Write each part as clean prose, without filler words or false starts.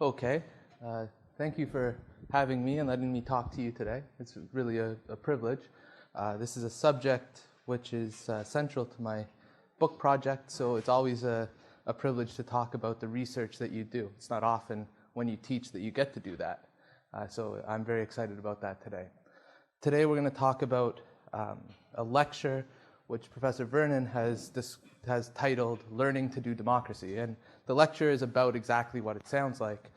Okay. Thank you for having me and letting me talk to you today. It's really a privilege. This is a subject which is central to my book project, so it's always a privilege to talk about the research that you do. It's not often when you teach that you get to do that. So I'm very excited about that today. Today we're going to talk about a lecture which Professor Vernon has titled Learning to Do Democracy. And the lecture is about exactly what it sounds like,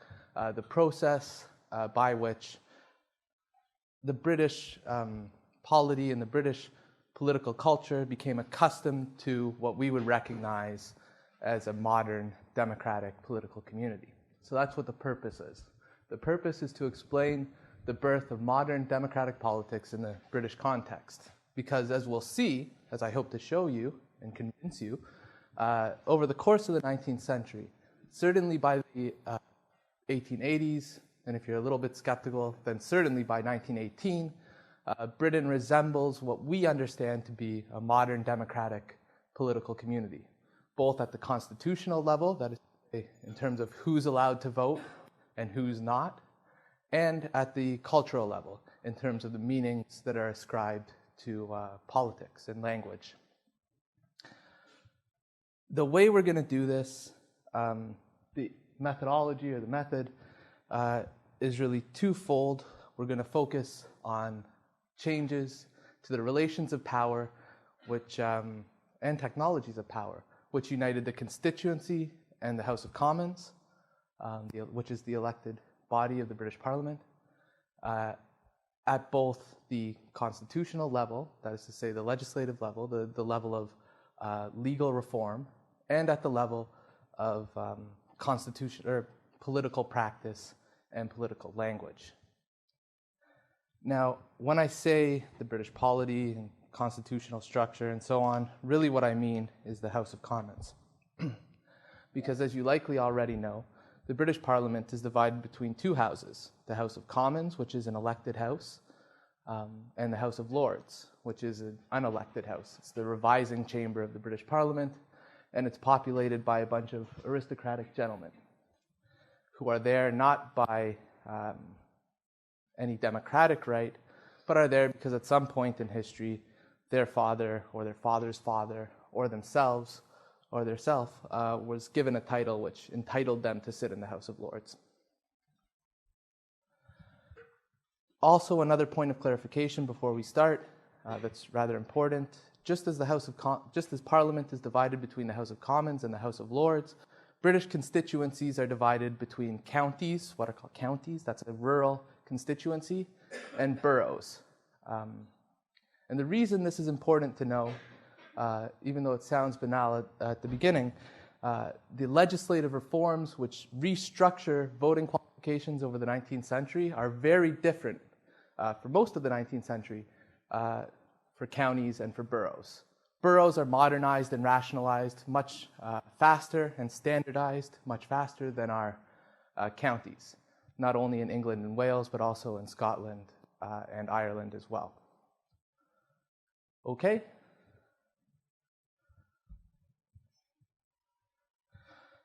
the process by which the British polity and the British political culture became accustomed to what we would recognize as a modern democratic political community. So that's what the purpose is. The purpose is to explain the birth of modern democratic politics in the British context. Because as we'll see, as I hope to show you and convince you, over the course of the 19th century, certainly by the 1880s, and if you're a little bit skeptical, then certainly by 1918, Britain resembles what we understand to be a modern democratic political community, both at the constitutional level, that is, in terms of who's allowed to vote and who's not, and at the cultural level, in terms of the meanings that are ascribed to politics and language. The way we're going to do this, the methodology or the method, is really twofold. We're going to focus on changes to the relations of power, which and technologies of power, which united the constituency and the House of Commons, which is the elected body of the British Parliament, at both the constitutional level, that is to say the legislative level, the level of legal reform, and at the level of constitution or political practice and political language. Now, when I say the British polity and constitutional structure and so on, really what I mean is the House of Commons. Because as you likely already know, the British Parliament is divided between two houses, the House of Commons, which is an elected house, and the House of Lords, which is an unelected house. It's the revising chamber of the British Parliament, and it's populated by a bunch of aristocratic gentlemen who are there not by any democratic right, but are there because at some point in history, their father or their father's father or themselves or their self was given a title which entitled them to sit in the House of Lords. Also, another point of clarification before we start that's rather important. Just as Parliament is divided between the House of Commons and the House of Lords, British constituencies are divided between counties, what are called counties, that's a rural constituency, and boroughs. And the reason this is important to know, even though it sounds banal at the beginning, the legislative reforms which restructure voting qualifications over the 19th century are very different for most of the 19th century for counties and for boroughs. Boroughs are modernized and rationalized much faster and standardized much faster than our counties, not only in England and Wales, but also in Scotland and Ireland as well. Okay?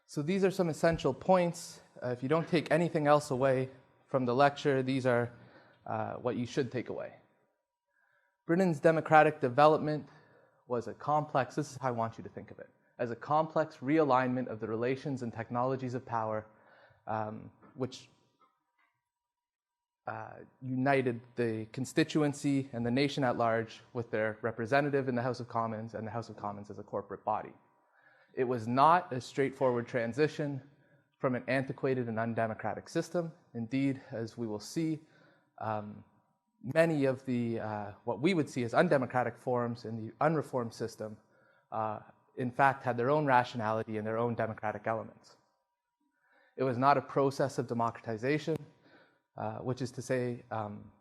So these are some essential points. If you don't take anything else away from the lecture, these are what you should take away. Britain's democratic development was a complex, this is how I want you to think of it, as a complex realignment of the relations and technologies of power which united the constituency and the nation at large with their representative in the House of Commons and the House of Commons as a corporate body. It was not a straightforward transition from an antiquated and undemocratic system. Indeed, as we will see, many of the what we would see as undemocratic forms in the unreformed system in fact had their own rationality and their own democratic elements. It was not a process of democratization, which is to say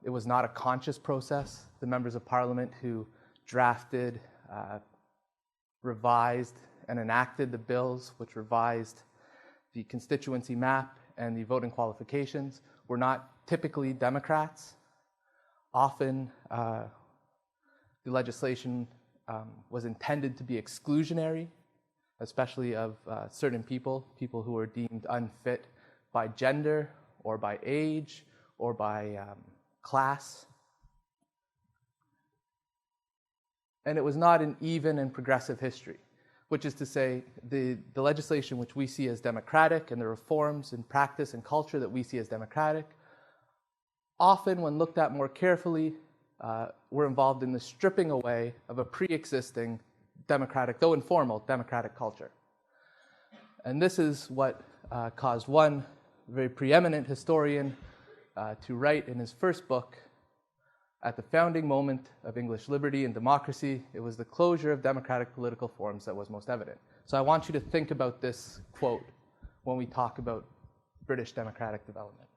it was not a conscious process. The members of Parliament who drafted, revised, and enacted the bills which revised the constituency map and the voting qualifications were not typically Democrats. Often, the legislation was intended to be exclusionary, especially of certain people who were deemed unfit by gender or by age or by class. And it was not an even and progressive history, which is to say the legislation which we see as democratic and the reforms in practice and culture that we see as democratic, often when looked at more carefully, were involved in the stripping away of a pre-existing democratic, though informal, democratic culture. And this is what caused one very preeminent historian to write in his first book, at the founding moment of English liberty and democracy, it was the closure of democratic political forms that was most evident. So I want you to think about this quote when we talk about British democratic development.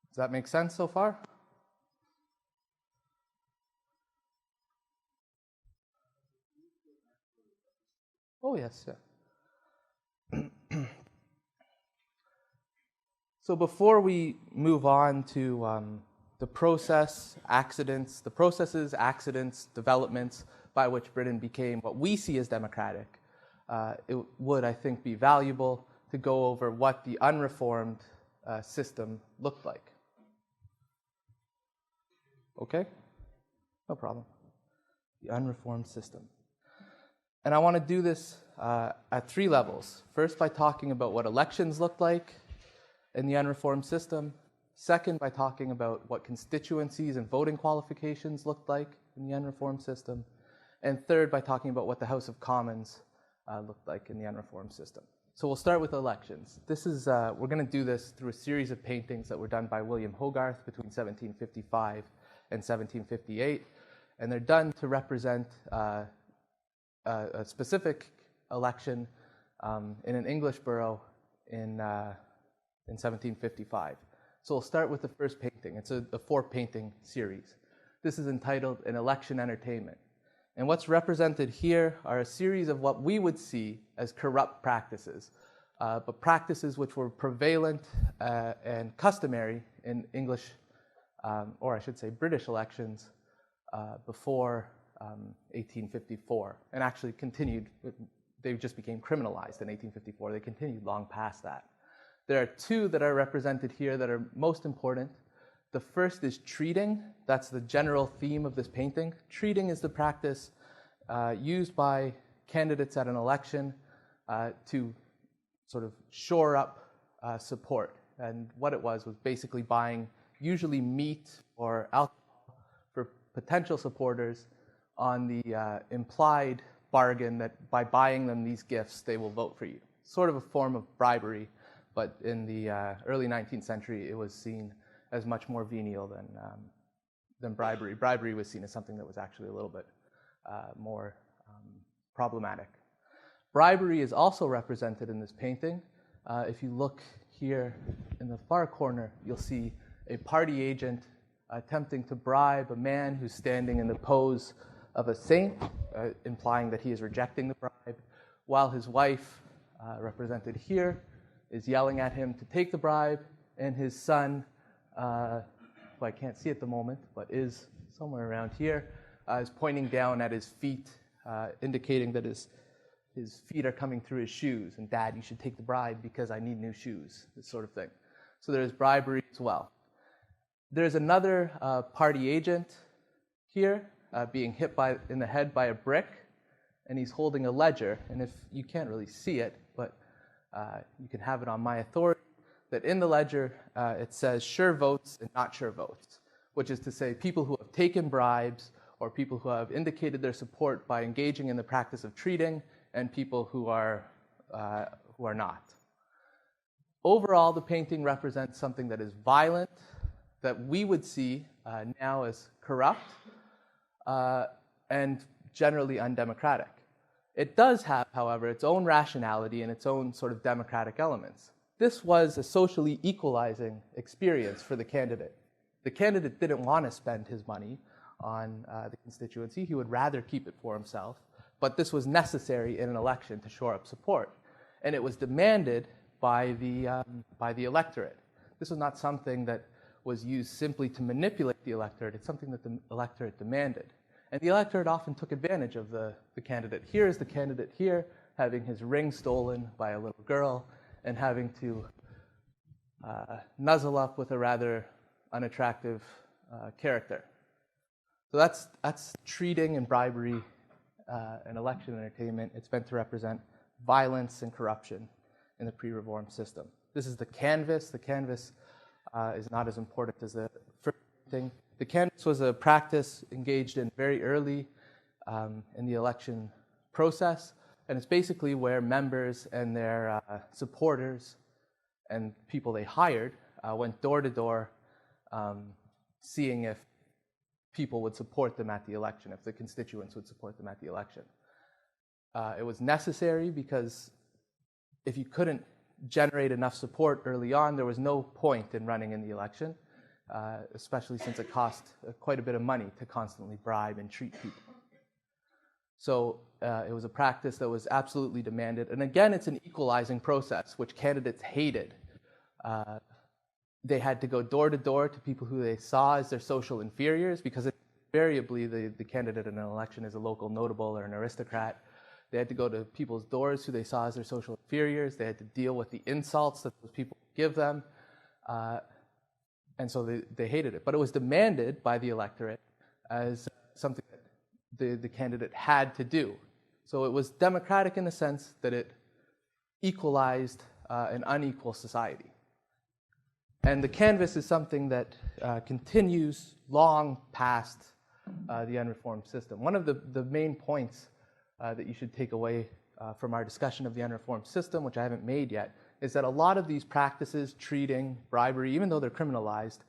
Does that make sense so far? Oh, yes, yeah. So before we move on to the processes, accidents, developments by which Britain became what we see as democratic, it would, I think, be valuable to go over what the unreformed system looked like. Okay? No problem. The unreformed system. And I want to do this at three levels. First, by talking about what elections looked like in the unreformed system. Second, by talking about what constituencies and voting qualifications looked like in the unreformed system. And third, by talking about what the House of Commons looked like in the unreformed system. So we'll start with elections. This is, we're going to do this through a series of paintings that were done by William Hogarth between 1755 and 1758. And they're done to represent a specific election in an English borough in 1755. So we'll start with the first painting. It's a four-painting series. This is entitled An Election Entertainment. And what's represented here are a series of what we would see as corrupt practices, but practices which were prevalent and customary in English, or I should say British elections before 1854, and actually continued. They just became criminalized in 1854. They continued long past that. There are two that are represented here that are most important. The first is treating. That's the general theme of this painting. Treating is the practice used by candidates at an election to sort of shore up support. And what it was basically buying usually meat or alcohol for potential supporters on the implied bargain that by buying them these gifts, they will vote for you. Sort of a form of bribery, but in the early 19th century, it was seen as much more venial than bribery. Bribery was seen as something that was actually a little bit more problematic. Bribery is also represented in this painting. If you look here in the far corner, you'll see a party agent attempting to bribe a man who's standing in the pose of a saint, implying that he is rejecting the bribe, while his wife, represented here, is yelling at him to take the bribe, and his son, who I can't see at the moment, but is somewhere around here, is pointing down at his feet, indicating that his feet are coming through his shoes, and Dad, you should take the bribe because I need new shoes, this sort of thing. So there's bribery as well. There's another party agent here being hit in the head by a brick, and he's holding a ledger, and if you can't really see it, but you can have it on my authority, that in the ledger it says sure votes and not sure votes, which is to say people who have taken bribes or people who have indicated their support by engaging in the practice of treating and people who are not. Overall, the painting represents something that is violent, that we would see now as corrupt and generally undemocratic. It does have, however, its own rationality and its own sort of democratic elements. This was a socially equalizing experience for the candidate. The candidate didn't want to spend his money on the constituency. He would rather keep it for himself. But this was necessary in an election to shore up support. And it was demanded by the electorate. This was not something that was used simply to manipulate the electorate. It's something that the electorate demanded. And the electorate often took advantage of the candidate. Here is the candidate here. having his ring stolen by a little girl, and having to nuzzle up with a rather unattractive character. So that's treating and bribery and election entertainment. It's meant to represent violence and corruption in the pre-reform system. This is the canvas. The canvas is not as important as the first thing. The canvas was a practice engaged in very early in the election process, and it's basically where members and their supporters and people they hired went door to door, seeing if people would support them at the election, if the constituents would support them at the election. It was necessary because if you couldn't generate enough support early on, there was no point in running in the election, especially since it cost quite a bit of money to constantly bribe and treat people. So it was a practice that was absolutely demanded. And again, it's an equalizing process, which candidates hated. They had to go door to door to people who they saw as their social inferiors, because invariably the candidate in an election is a local notable or an aristocrat. They had to go to people's doors who they saw as their social inferiors. They had to deal with the insults that those people give them. And so they hated it. But it was demanded by the electorate as something that the candidate had to do. So it was democratic in the sense that it equalized an unequal society. And the canvas is something that continues long past the unreformed system. One of the main points that you should take away from our discussion of the unreformed system, which I haven't made yet, is that a lot of these practices, treating, bribery, even though they're criminalized,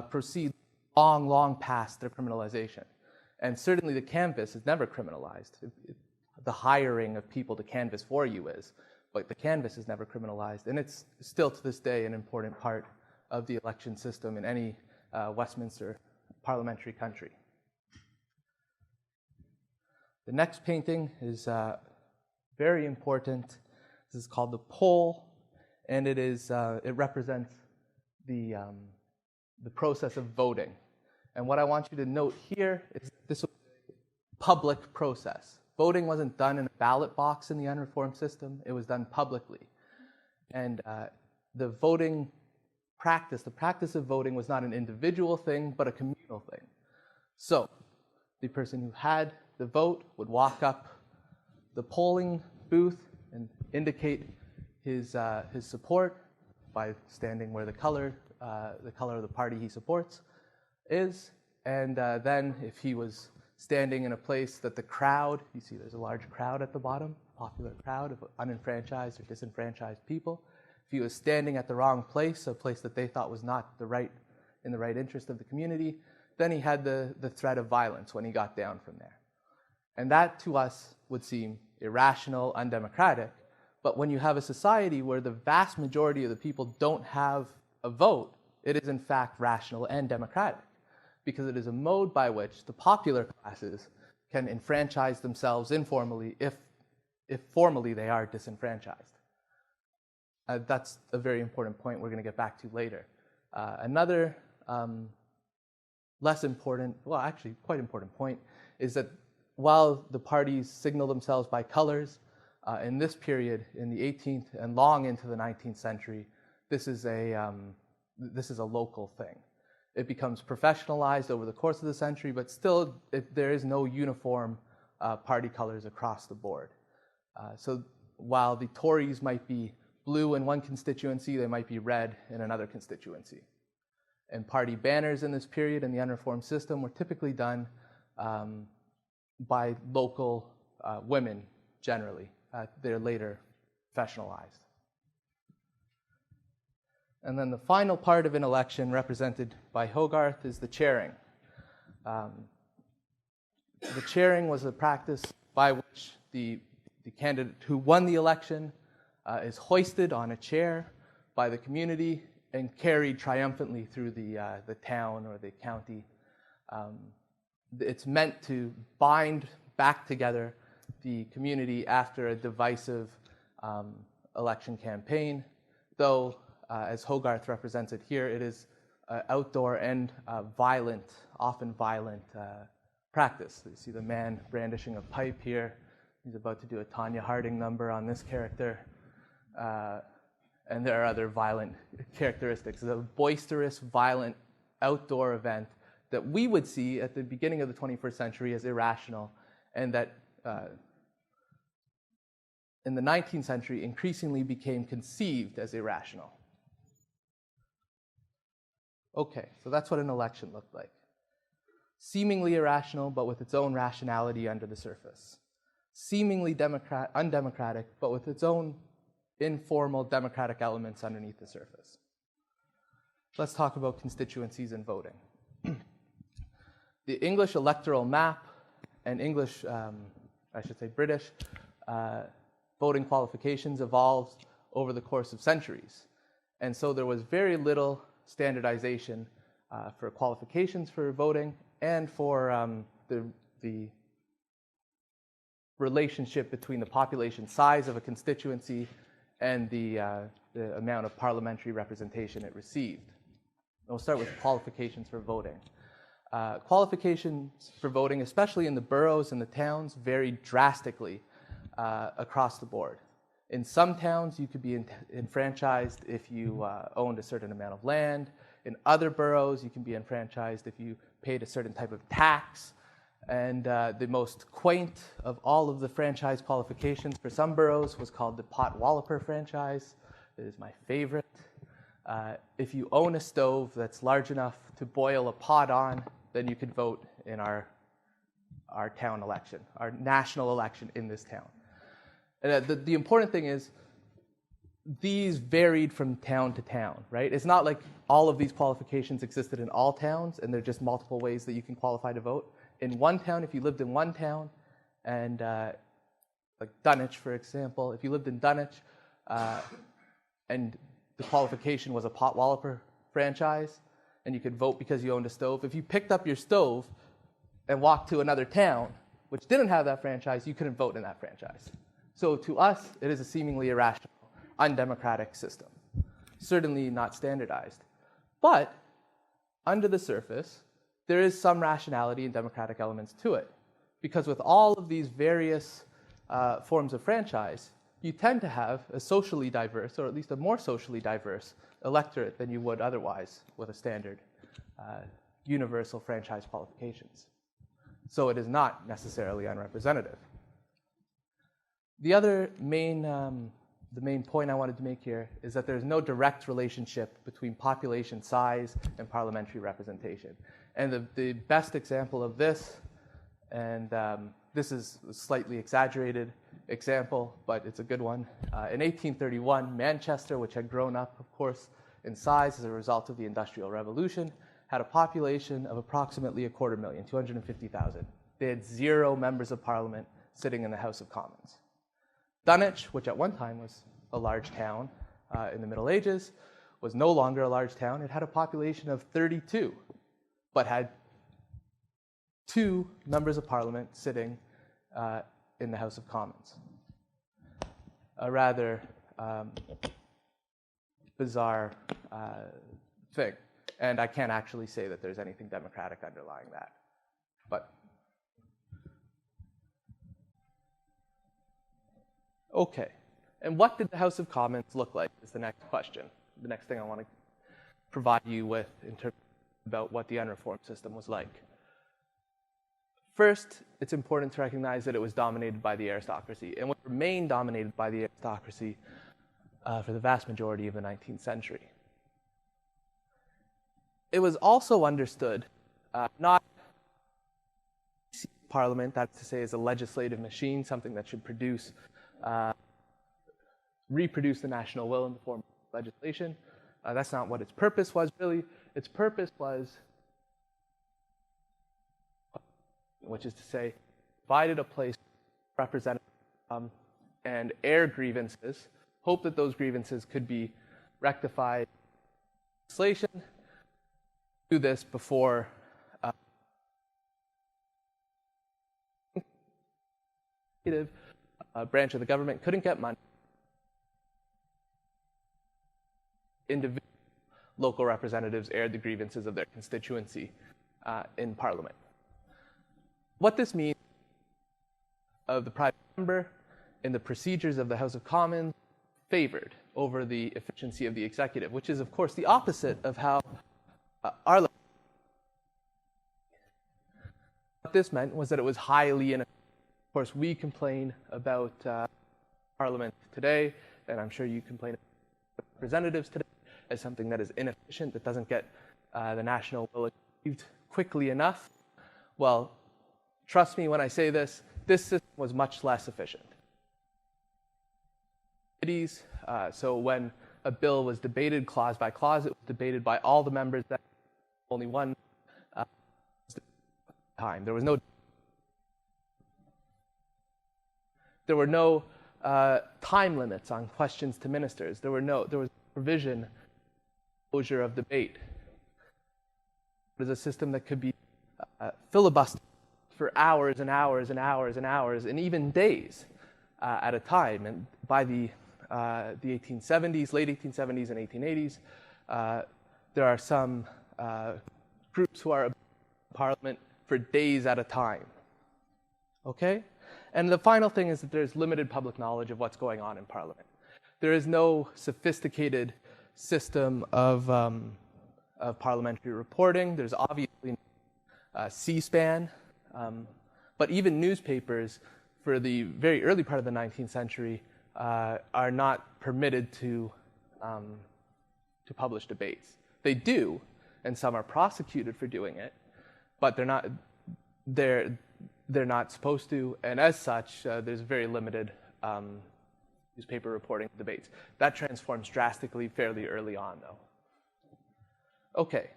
proceed long, long past their criminalization. And certainly the canvas is never criminalized. The hiring of people to canvas for you is, but the canvas is never criminalized. And it's still to this day an important part of the election system in any Westminster parliamentary country. The next painting is very important. This is called the poll, and it represents the process of voting. And what I want you to note here is that this was a public process. Voting wasn't done in a ballot box in the unreformed system. It was done publicly. And the voting practice, the practice of voting, was not an individual thing, but a communal thing. So the person who had the vote would walk up the polling booth and indicate his support by standing where the color of the party he supports is. And then if he was standing in a place that the crowd, you see there's a large crowd at the bottom, popular crowd of unenfranchised or disenfranchised people. If he was standing at the wrong place, a place that they thought was not in the right interest of the community, then he had the threat of violence when he got down from there. And that to us would seem irrational, undemocratic. But when you have a society where the vast majority of the people don't have a vote, it is in fact rational and democratic, because it is a mode by which the popular classes can enfranchise themselves informally if formally they are disenfranchised. That's a very important point we're going to get back to later. Another less important, well, actually quite important point is that while the parties signal themselves by colors, in this period, in the 18th and long into the 19th century, this is a local thing. It becomes professionalized over the course of the century, but still there is no uniform party colors across the board. So while the Tories might be blue in one constituency, they might be red in another constituency. And party banners in this period in the unreformed system were typically done by local women generally. They're later professionalized. And then the final part of an election, represented by Hogarth, is the chairing. The chairing was a practice by which the candidate who won the election is hoisted on a chair by the community and carried triumphantly through the town or the county. It's meant to bind back together the community after a divisive election campaign, though as Hogarth represents it here, it is outdoor and violent, often violent practice. You see the man brandishing a pipe here. He's about to do a Tanya Harding number on this character. And there are other violent characteristics. It's a boisterous, violent, outdoor event that we would see at the beginning of the 21st century as irrational, and that in the 19th century increasingly became conceived as irrational. Okay, so that's what an election looked like. Seemingly irrational, but with its own rationality under the surface. Seemingly undemocratic, but with its own informal democratic elements underneath the surface. Let's talk about constituencies and voting. The English electoral map and English, British, voting qualifications evolved over the course of centuries. And so there was very little standardization for qualifications for voting and for the relationship between the population size of a constituency and the amount of parliamentary representation it received. We'll start with qualifications for voting. Qualifications for voting, especially in the boroughs and the towns, varied drastically across the board. In some towns, you could be enfranchised if you owned a certain amount of land. In other boroughs, you can be enfranchised if you paid a certain type of tax. And the most quaint of all of the franchise qualifications for some boroughs was called the Pot-Walloper franchise. It is my favorite. If you own a stove that's large enough to boil a pot on, then you could vote in our town election, our national election in this town. And the important thing is, these varied from town to town, right? It's not like all of these qualifications existed in all towns, and there are just multiple ways that you can qualify to vote. In one town, if you lived in one town, and like Dunwich, for example, if you lived in Dunwich, and the qualification was a Pot-Walloper franchise, and you could vote because you owned a stove, if you picked up your stove and walked to another town, which didn't have that franchise, you couldn't vote in that franchise. So to us, it is a seemingly irrational, undemocratic system. Certainly not standardized. But under the surface, there is some rationality and democratic elements to it. Because with all of these various forms of franchise, you tend to have a socially diverse, or at least a more socially diverse, electorate than you would otherwise with a standard universal franchise qualifications. So it is not necessarily unrepresentative. The other main point I wanted to make here is that there's no direct relationship between population size and parliamentary representation. And the best example of this, and this is a slightly exaggerated example, but it's a good one. In 1831, Manchester, which had grown up, of course, in size as a result of the Industrial Revolution, had a population of approximately 250,000, 250,000. They had 0 members of parliament sitting in the House of Commons. Dunwich, which at one time was a large town in the Middle Ages, was no longer a large town. It had a population of 32, but had 2 members of parliament sitting in the House of Commons. A rather bizarre thing. And I can't actually say that there's anything democratic underlying that. But okay. And what did the House of Commons look like is the next question. The next thing I want to provide you with in terms about what the unreformed system was like. First, it's important to recognize that it was dominated by the aristocracy, and would remain dominated by the aristocracy for the vast majority of the 19th century. It was also understood not Parliament, that's to say, as a legislative machine, something that should reproduce the national will in the form of legislation. That's not what its purpose was, really. Its purpose was, which is to say, provided a place for representatives and air grievances, hope that those grievances could be rectified in legislation. Do this before branch of the government couldn't get money. Individual local representatives aired the grievances of their constituency in Parliament. What this means of the private member in the procedures of the House of Commons favored over the efficiency of the executive, which is, of course, the opposite of how our. What this meant was that it was highly inefficient. Of course, we complain about Parliament today, and I'm sure you complain about representatives today, as something that is inefficient, that doesn't get the national will achieved quickly enough. Well, trust me when I say this system was much less efficient. So when a bill was debated clause by clause, it was debated by all the members that only one time. There were no time limits on questions to ministers. There was provision closure of debate. It was a system that could be filibustered for hours and hours and hours and hours, and even days at a time. And by the 1870s, late 1870s and 1880s, there are some groups who are in Parliament for days at a time. Okay? And the final thing is that there's limited public knowledge of what's going on in Parliament. There is no sophisticated system of parliamentary reporting. There's obviously C-SPAN, but even newspapers for the very early part of the 19th century are not permitted to publish debates. They do, and some are prosecuted for doing it, but they're not supposed to, and as such, there's very limited newspaper reporting of debates. That transforms drastically fairly early on, though. Okay,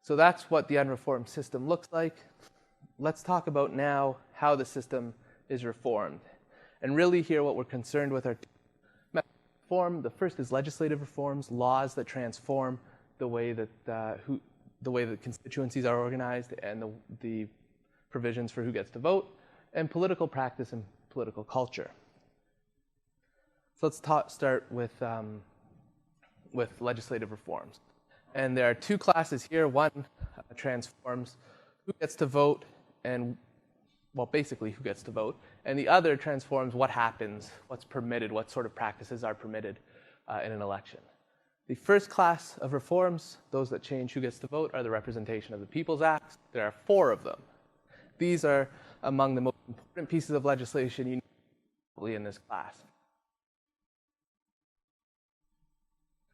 so that's what the unreformed system looks like. Let's talk about now how the system is reformed. And really here what we're concerned with are two methods of reform. The first is legislative reforms, laws that transform the way that constituencies are organized and the provisions for who gets to vote, and political practice and political culture. So let's start with legislative reforms. And there are two classes here. One transforms who gets to vote and, well, basically who gets to vote. And the other transforms what happens, what's permitted, what sort of practices are permitted in an election. The first class of reforms, those that change who gets to vote, are the Representation of the People's Acts. There are 4 of them. These are among the most important pieces of legislation you need in this class.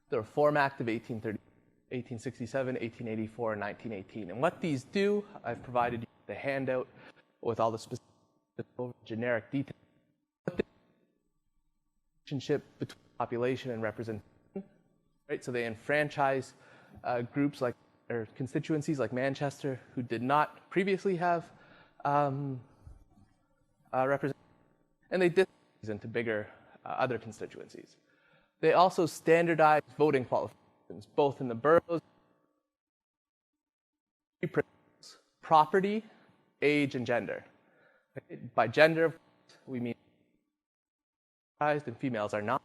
The Reform Act of 1867, 1884, and 1918. And what these do, I've provided you the handout with all the specific generic details. The relationship between population and representation, right? So they enfranchise groups like, or constituencies like Manchester, who did not previously have representation, and they distribute into bigger other constituencies. They also standardize voting qualifications, both in the boroughs, property, age, and gender. Okay? By gender, we mean and females are not.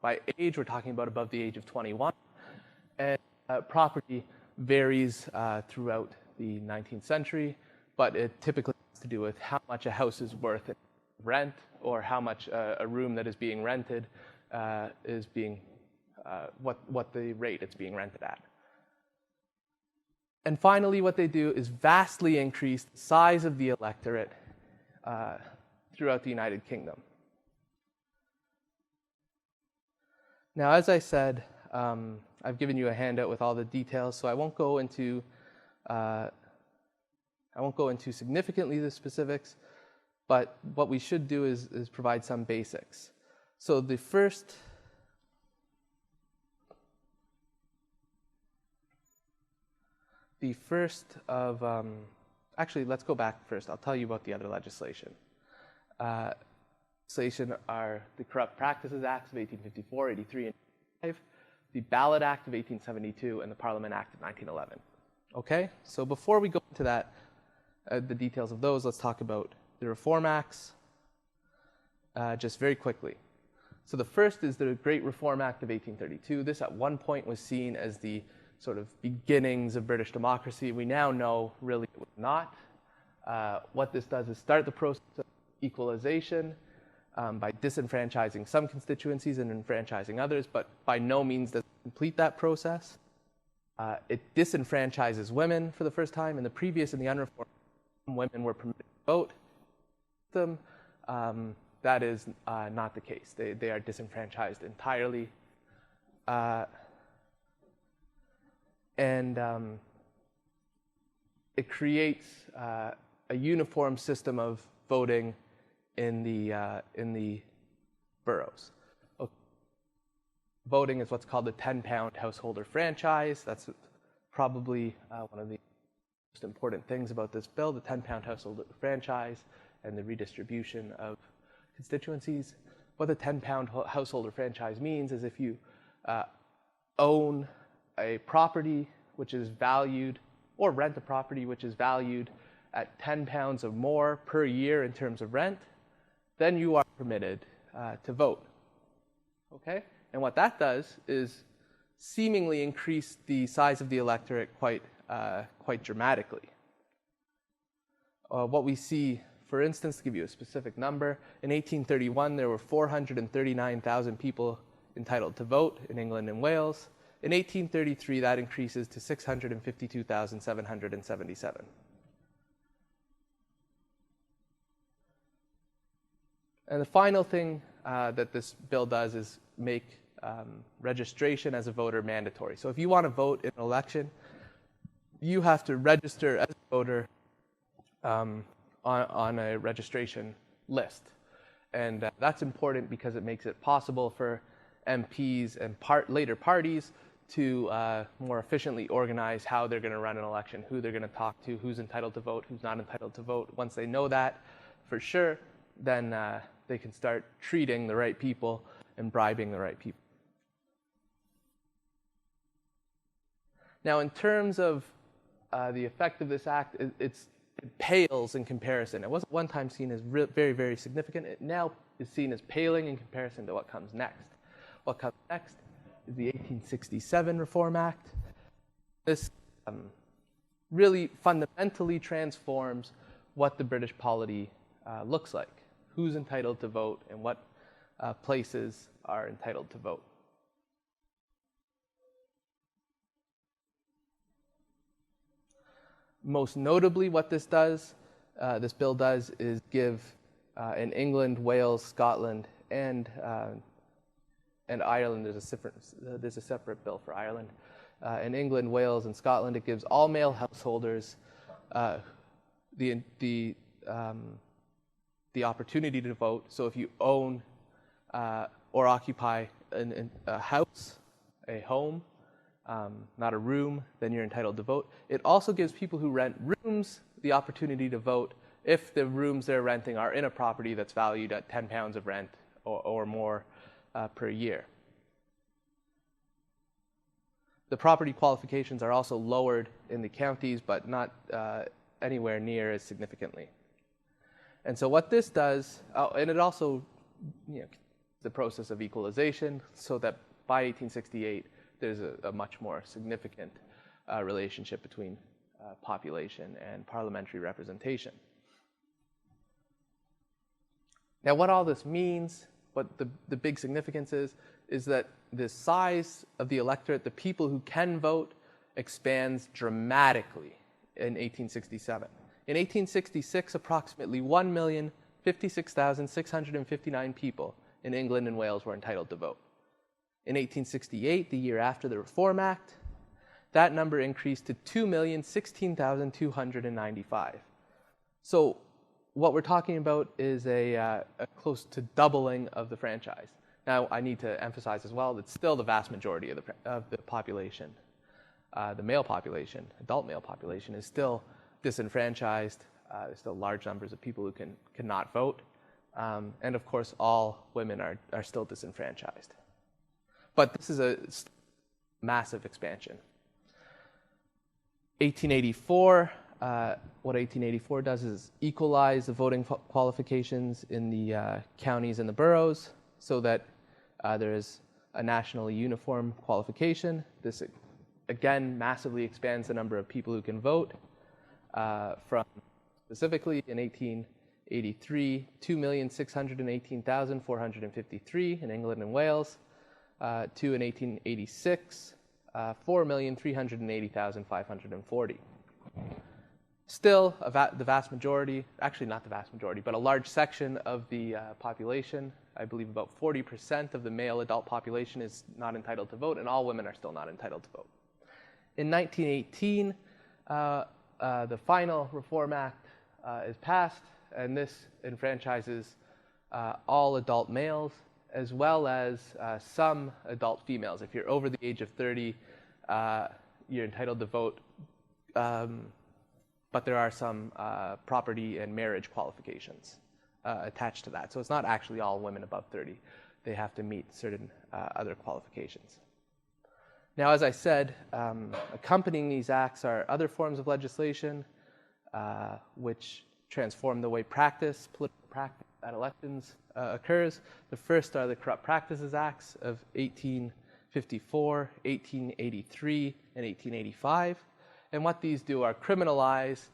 By age, we're talking about above the age of 21. And property varies throughout the 19th century, but it typically has to do with how much a house is worth in rent, or how much a room that is being rented is being, what the rate it's being rented at. And finally, what they do is vastly increase the size of the electorate throughout the United Kingdom. Now, as I said, I've given you a handout with all the details, so I won't go into significantly the specifics, but what we should do is provide some basics. So the first of, actually, let's go back first. I'll tell you about the other legislation. Legislation are the Corrupt Practices Acts of 1854, 83, and 85, the Ballot Act of 1872, and the Parliament Act of 1911. Okay? So before we go into that, the details of those, let's talk about the Reform Acts just very quickly. So the first is the Great Reform Act of 1832. This at one point was seen as the sort of beginnings of British democracy. We now know really it was not. What this does is start the process of equalization by disenfranchising some constituencies and enfranchising others, but by no means does it complete that process. It disenfranchises women for the first time. In the previous and the unreformed, women were permitted to vote. That is not the case. They are disenfranchised entirely. And it creates a uniform system of voting in the boroughs. Voting is what's called the 10-pound householder franchise. That's probably one of the most important things about this bill, the 10-pound householder franchise and the redistribution of constituencies. What the 10-pound householder franchise means is if you own a property which is valued, or rent a property which is valued at 10 pounds or more per year in terms of rent, then you are permitted to vote. Okay? And what that does is seemingly increase the size of the electorate quite dramatically. What we see, for instance, to give you a specific number, in 1831 there were 439,000 people entitled to vote in England and Wales. In 1833 that increases to 652,777. And the final thing that this bill does is make registration as a voter mandatory. So if you want to vote in an election, you have to register as a voter on a registration list. And that's important because it makes it possible for MPs and later parties to more efficiently organize how they're going to run an election, who they're going to talk to, who's entitled to vote, who's not entitled to vote. Once they know that for sure, then they can start treating the right people and bribing the right people. Now, in terms of the effect of this act, it pales in comparison. It wasn't one time seen as very, very significant. It now is seen as paling in comparison to what comes next. What comes next is the 1867 Reform Act. This really fundamentally transforms what the British polity looks like, who's entitled to vote and what places are entitled to vote. Most notably, what this bill does is give in England, Wales, Scotland, and Ireland, there's a separate bill for Ireland. In England, Wales, and Scotland, it gives all male householders the opportunity to vote. So if you own or occupy a house, a home, not a room, then you're entitled to vote. It also gives people who rent rooms the opportunity to vote if the rooms they're renting are in a property that's valued at 10 pounds of rent or more per year. The property qualifications are also lowered in the counties, but not anywhere near as significantly. And so what this does, and it also, the process of equalization, so that by 1868, there's a much more significant relationship between population and parliamentary representation. Now, what all this means, what the big significance is that the size of the electorate, the people who can vote, expands dramatically in 1867. In 1866, approximately 1,056,659 people in England and Wales were entitled to vote. In 1868, the year after the Reform Act, that number increased to 2,016,295. So what we're talking about is a close to doubling of the franchise. Now, I need to emphasize as well that still the vast majority of the population, the male population, adult male population, is still disenfranchised. There's still large numbers of people who cannot vote. And of course, all women are still disenfranchised. But this is a massive expansion. 1884, what 1884 does is equalize the voting qualifications in the counties and the boroughs so that there is a nationally uniform qualification. This, again, massively expands the number of people who can vote. From specifically in 1883, 2,618,453 in England and Wales. Two in 1886, 4,380,540. Still, the vast majority, actually not the vast majority, but a large section of the population, I believe about 40% of the male adult population is not entitled to vote, and all women are still not entitled to vote. In 1918, the final Reform Act is passed, and this enfranchises all adult males as well as some adult females. If you're over the age of 30, you're entitled to vote, but there are some property and marriage qualifications attached to that. So it's not actually all women above 30. They have to meet certain other qualifications. Now, as I said, accompanying these acts are other forms of legislation which transform the way political practice at elections occurs. The first are the Corrupt Practices Acts of 1854, 1883, and 1885. And what these do are criminalize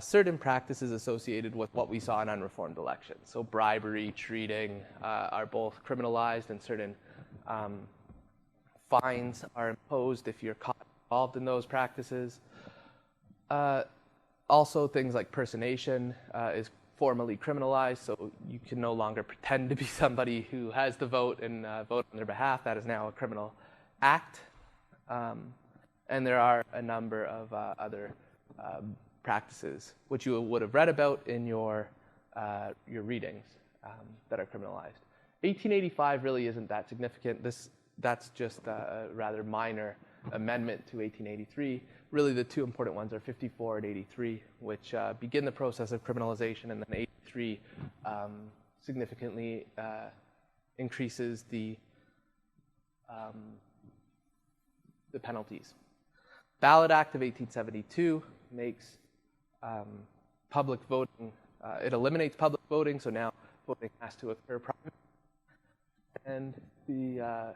certain practices associated with what we saw in unreformed elections. So bribery, treating are both criminalized, and certain fines are imposed if you're caught involved in those practices. Also, things like personation is formally criminalized, so you can no longer pretend to be somebody who has the vote and vote on their behalf. That is now a criminal act. And there are a number of other practices which you would have read about in your readings that are criminalized. 1885 really isn't that significant. That's just a rather minor amendment to 1883. Really, the two important ones are 54 and 83, which begin the process of criminalization, and then 83 significantly increases the penalties. Ballot Act of 1872 makes public voting, it eliminates public voting, so now voting has to occur privately. And the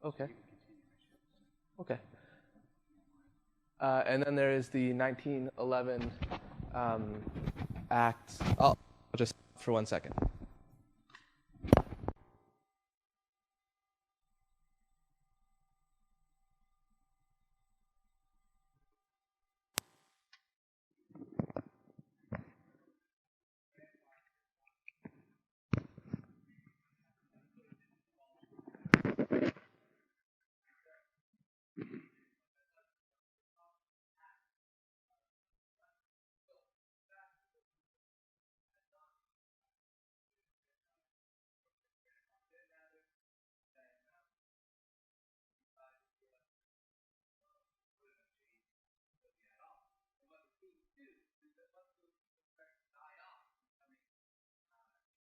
Okay. And then there is the 1911 Act. I'll just for 1 second.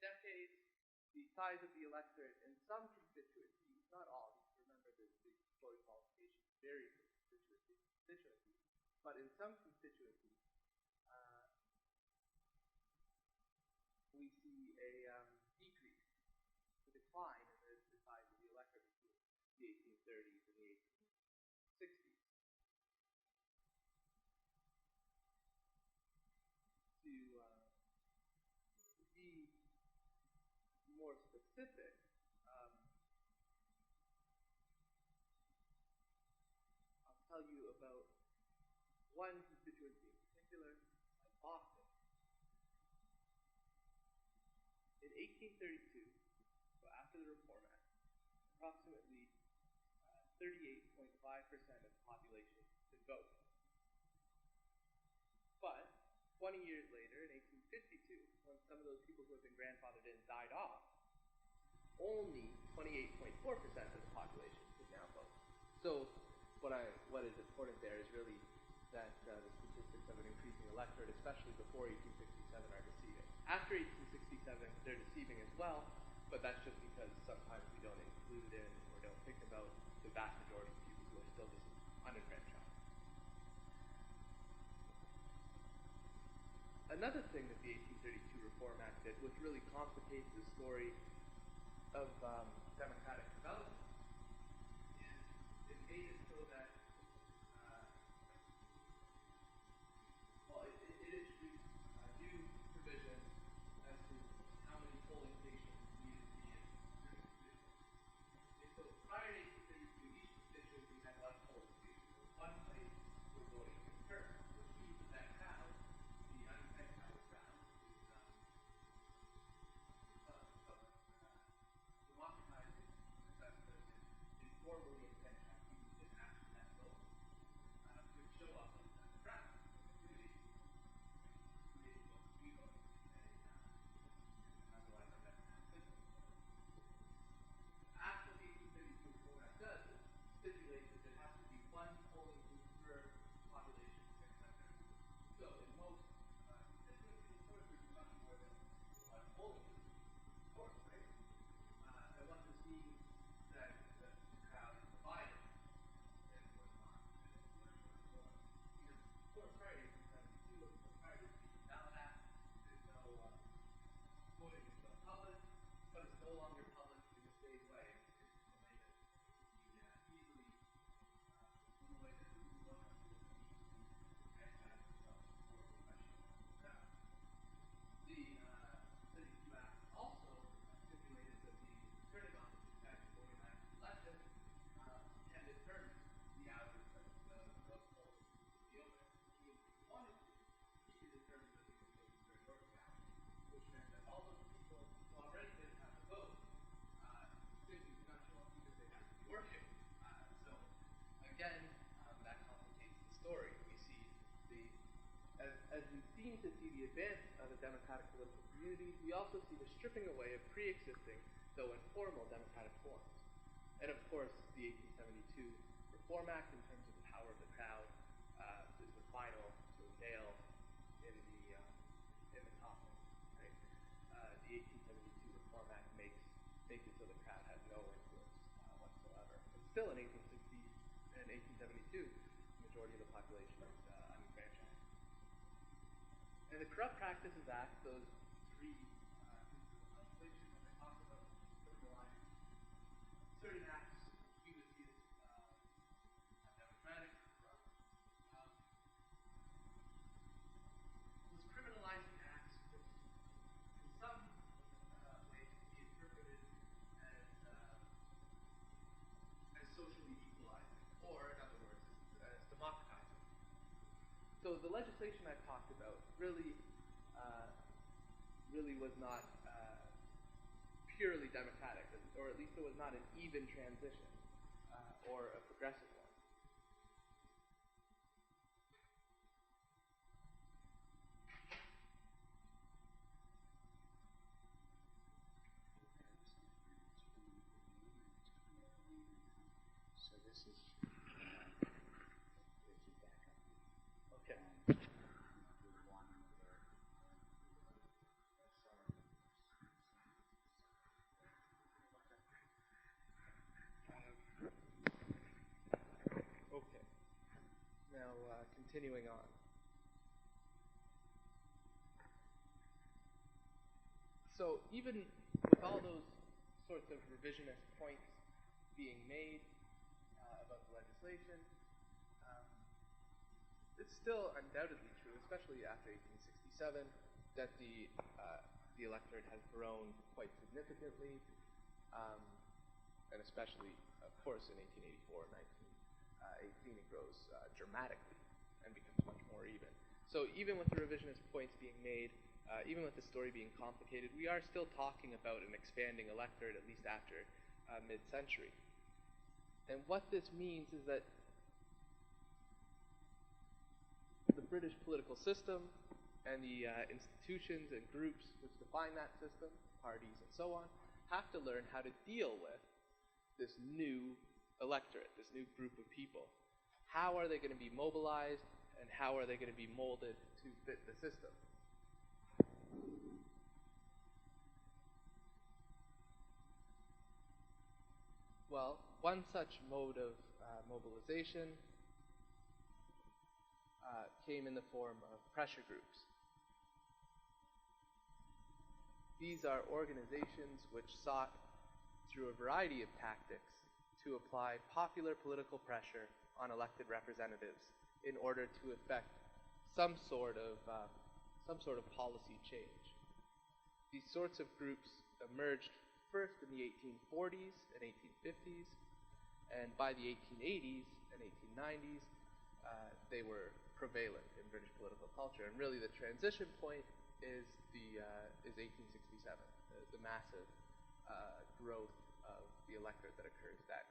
Decades, the size of the electorate in some constituencies, not all, remember the voting qualifications vary from constituency to constituency, but in some constituencies, we see a decrease, a decline in the size of the electorate between the 1830s and the 1860s. To be more specific, I'll tell you about one constituency in particular, Boston. In 1832, so after the Reform Act, approximately 38.5% of the population could vote. But 20 years later, in 1852, when some of those people who had been grandfathered in died off, only 28.4% of the population could now vote. So what is important there is really that the statistics of an increasing electorate, especially before 1867, are deceiving. After 1867, they're deceiving as well, but that's just because sometimes we don't include in or don't think about the vast majority of people who are still just unenfranchised. Another thing that the 1832 Reform Act did, which really complicates the story of democratic development, is it made it so that in most constituencies, of course, there's much more than one polling booth, of course, right? And what this means that the crowd is divided and was not in much more. Because, of course, prior to 1872, prior to the ballot act, there's no voting is still public, but it's no longer public in the same way. It's in a way that can be easily, in a way that you don't have to look deep to franchise yourself for a professional crowd. The 32 Act also stipulated that the returning officers back to voting back to the election can determine the hours that the polls will be open. Which means if you wanted to, you could determine that they would be open during working hours, which meant that all those people who already didn't have to vote simply could not show up because they had to be working. So again, that complicates the story. We see as we seem to see the advance of the democratic political communities, we also see the stripping away of pre-existing, though informal, democratic forms. And of course, the 1872 Reform Act, in terms of the power of the crowd, is the final sort of nail in the coffin. Right? The 1872 Reform Act makes it so the crowd has no influence whatsoever. And still in 1860 and 1872, the majority of the population is unenfranchised. And the Corrupt Practices Act, those three pieces of legislation that I talked about, criminalizing certain acts we would see as undemocratic or corrupt, was criminalizing acts which in some ways could be interpreted as socially equalizing, or in other words, as democratizing. So the legislation I've talked about really was not purely democratic, or at least it was not an even transition or a progressive one. So this is Okay. Okay. Now, continuing on. So even with all those sorts of revisionist points being made about the legislation, it's still undoubtedly true, especially after 1867, that the electorate has grown quite significantly, and especially, of course, in 1884 and 1918, it grows dramatically and becomes much more even. So even with the revisionist points being made, even with the story being complicated, we are still talking about an expanding electorate, at least after mid-century. And what this means is that the British political system and the institutions and groups which define that system, parties and so on, have to learn how to deal with this new electorate, this new group of people. How are they going to be mobilized, and how are they going to be molded to fit the system? Well, one such mode of mobilization came in the form of pressure groups. These are organizations which sought, through a variety of tactics, to apply popular political pressure on elected representatives in order to effect some sort of policy change. These sorts of groups emerged first in the 1840s and 1850s, and by the 1880s and 1890s, they were prevalent in British political culture. And really, the transition point is 1867, the massive growth of the electorate that occurs then.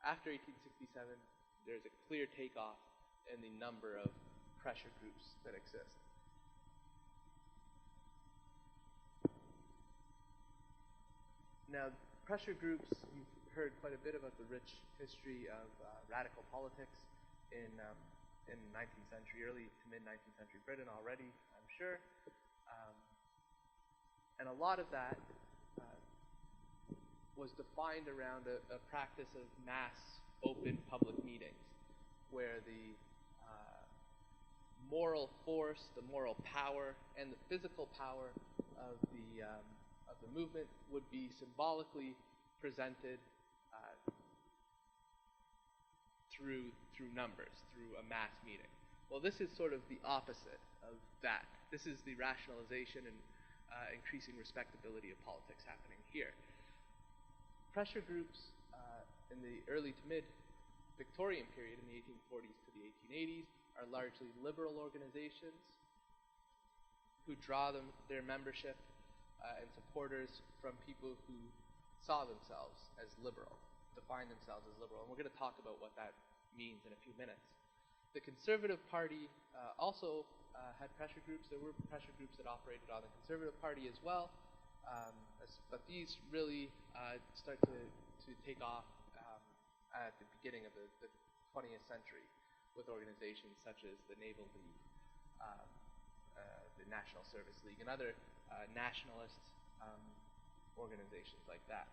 After 1867, there's a clear takeoff in the number of pressure groups that exist. Now, pressure groups, you've heard quite a bit about the rich history of radical politics in in 19th century, early to mid-19th century Britain already, I'm sure. And a lot of that was defined around a practice of mass open public meetings, where the moral force, the moral power, and the physical power of the movement would be symbolically presented through numbers, through a mass meeting. Well, this is sort of the opposite of that. This is the rationalization and increasing respectability of politics happening here. Pressure groups in the early to mid-Victorian period, in the 1840s to the 1880s, are largely liberal organizations who draw their membership and supporters from people who saw themselves as liberal, define themselves as liberal. And we're going to talk about what that means in a few minutes. The Conservative Party also had pressure groups. There were pressure groups that operated on the Conservative Party as well, but these really start to take off at the beginning of the 20th century with organizations such as the Naval League, the National Service League, and other nationalist organizations like that.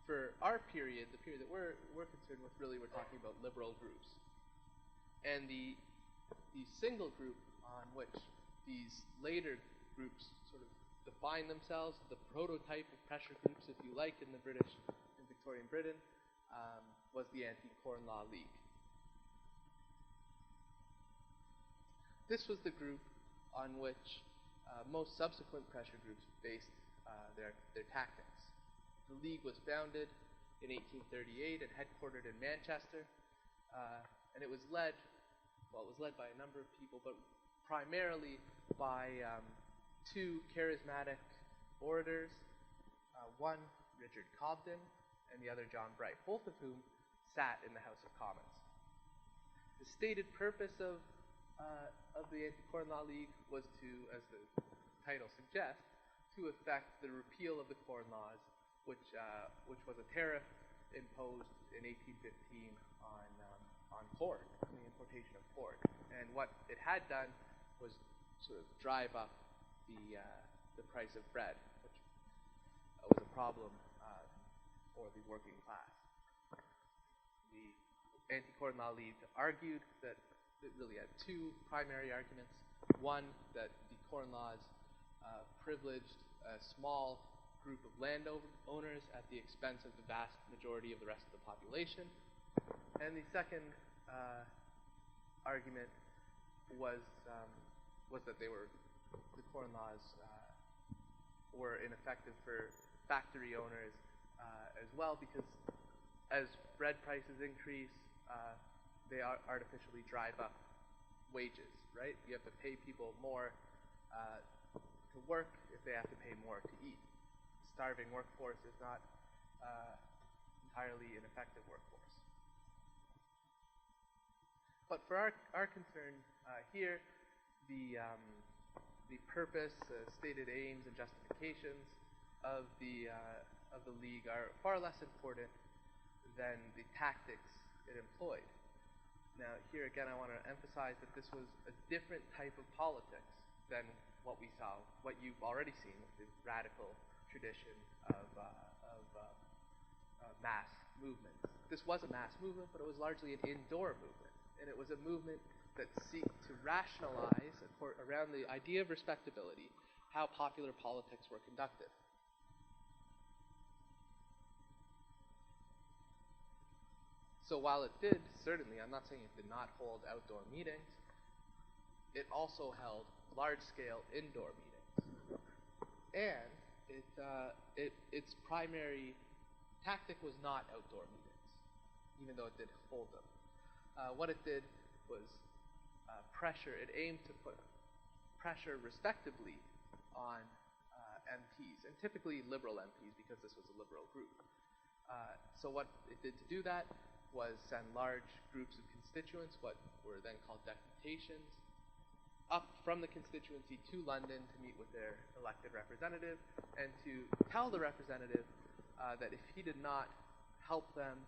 For our period, the period that we're concerned with, really we're talking about liberal groups. And the single group on which these later groups sort of define themselves, the prototype of pressure groups, if you like, in Victorian Britain, was the Anti-Corn Law League. This was the group on which most subsequent pressure groups based their tactics. The League was founded in 1838 and headquartered in Manchester, and it was led by a number of people, but primarily by two charismatic orators, one Richard Cobden and the other John Bright, both of whom sat in the House of Commons. The stated purpose of the Anti-Corn Law League was to, as the title suggests, to effect the repeal of the Corn Laws, which was a tariff imposed in 1815 on corn, on the importation of corn. And what it had done was sort of drive up the price of bread, which was a problem for the working class. The Anti-Corn Law League argued that it really had two primary arguments. One, that the Corn Laws privileged a small group of landowners at the expense of the vast majority of the rest of the population. And the second argument was that the Corn Laws were ineffective for factory owners as well, because as bread prices increase, they artificially drive up wages, right? You have to pay people more to work if they have to pay more to eat. A starving workforce is not entirely an effective workforce. But for our concern here, the purpose, stated aims, and justifications of the League are far less important than the tactics it employed. Now, here again, I want to emphasize that this was a different type of politics than what we saw, what you've already seen with the radical tradition of mass movements. This was a mass movement, but it was largely an indoor movement, and it was a movement that seeked to rationalize, around the idea of respectability, how popular politics were conducted. So while it did, certainly, I'm not saying it did not hold outdoor meetings, it also held large-scale indoor meetings. And its primary tactic was not outdoor meetings, even though it did hold them. What it did was pressure. It aimed to put pressure, respectively, on MPs, and typically liberal MPs, because this was a liberal group. So what it did to do that was send large groups of constituents, what were then called deputations, up from the constituency to London to meet with their elected representative, and to tell the representative that if he did not help them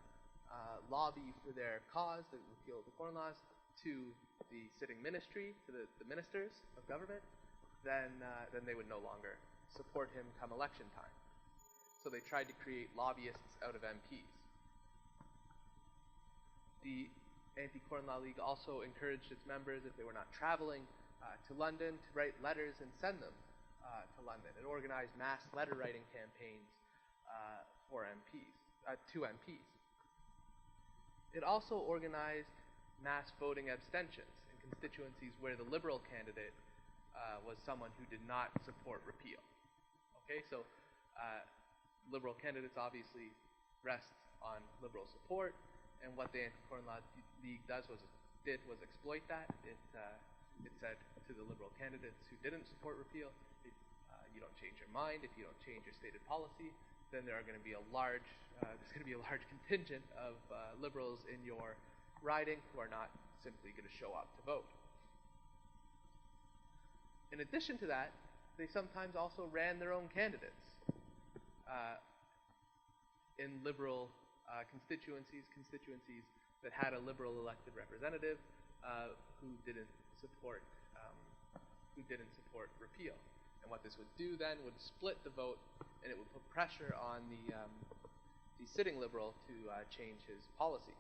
lobby for their cause, the repeal of the Corn Laws, to the sitting ministry, to the ministers of government, then they would no longer support him come election time. So they tried to create lobbyists out of MPs. The Anti-Corn Law League also encouraged its members, if they were not traveling to London, to write letters and send them to London. It organized mass letter writing campaigns to MPs. It also organized mass voting abstentions in constituencies where the Liberal candidate was someone who did not support repeal. Okay, so Liberal candidates obviously rest on Liberal support, and what the Anti-Corn Law League did was exploit that. It said to the Liberal candidates who didn't support repeal, if you don't change your mind, if you don't change your stated policy, then there's going to be a large contingent of Liberals in your riding who are not simply going to show up to vote. In addition to that, they sometimes also ran their own candidates in Liberal constituencies that had a Liberal elected representative who didn't support repeal. And what this would do then would split the vote, and it would put pressure on the sitting Liberal to change his policy.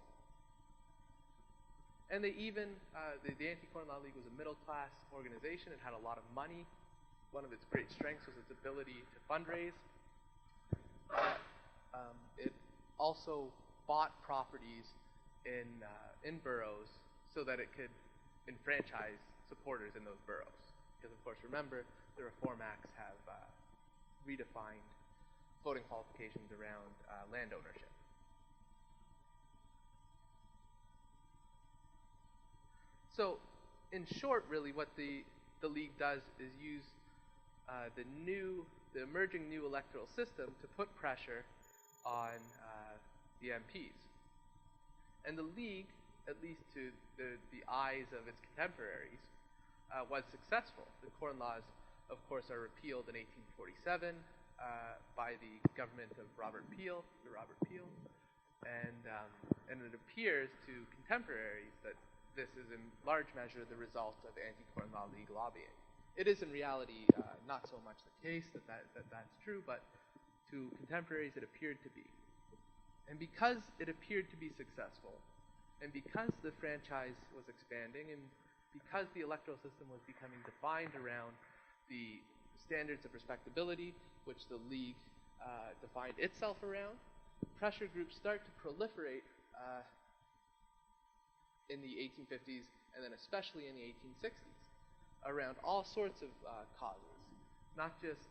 And they even, the Anti-Corn Law League was a middle-class organization. It had a lot of money. One of its great strengths was its ability to fundraise. It also bought properties in boroughs so that it could enfranchise supporters in those boroughs. Because, of course, remember, the Reform Acts have redefined voting qualifications around land ownership. So, in short, really, what the League does is use the emerging new electoral system to put pressure on the MPs. And the League, at least to the eyes of its contemporaries, was successful. The Corn Laws, of course, are repealed in 1847 by the government of Robert Peel, and it appears to contemporaries that this is in large measure the result of Anti-Corn Law League lobbying. It is in reality not so much the case that's true, but to contemporaries it appeared to be. And because it appeared to be successful, and because the franchise was expanding, and because the electoral system was becoming defined around the standards of respectability, which the League defined itself around, pressure groups start to proliferate in the 1850s, and then especially in the 1860s, around all sorts of causes, not just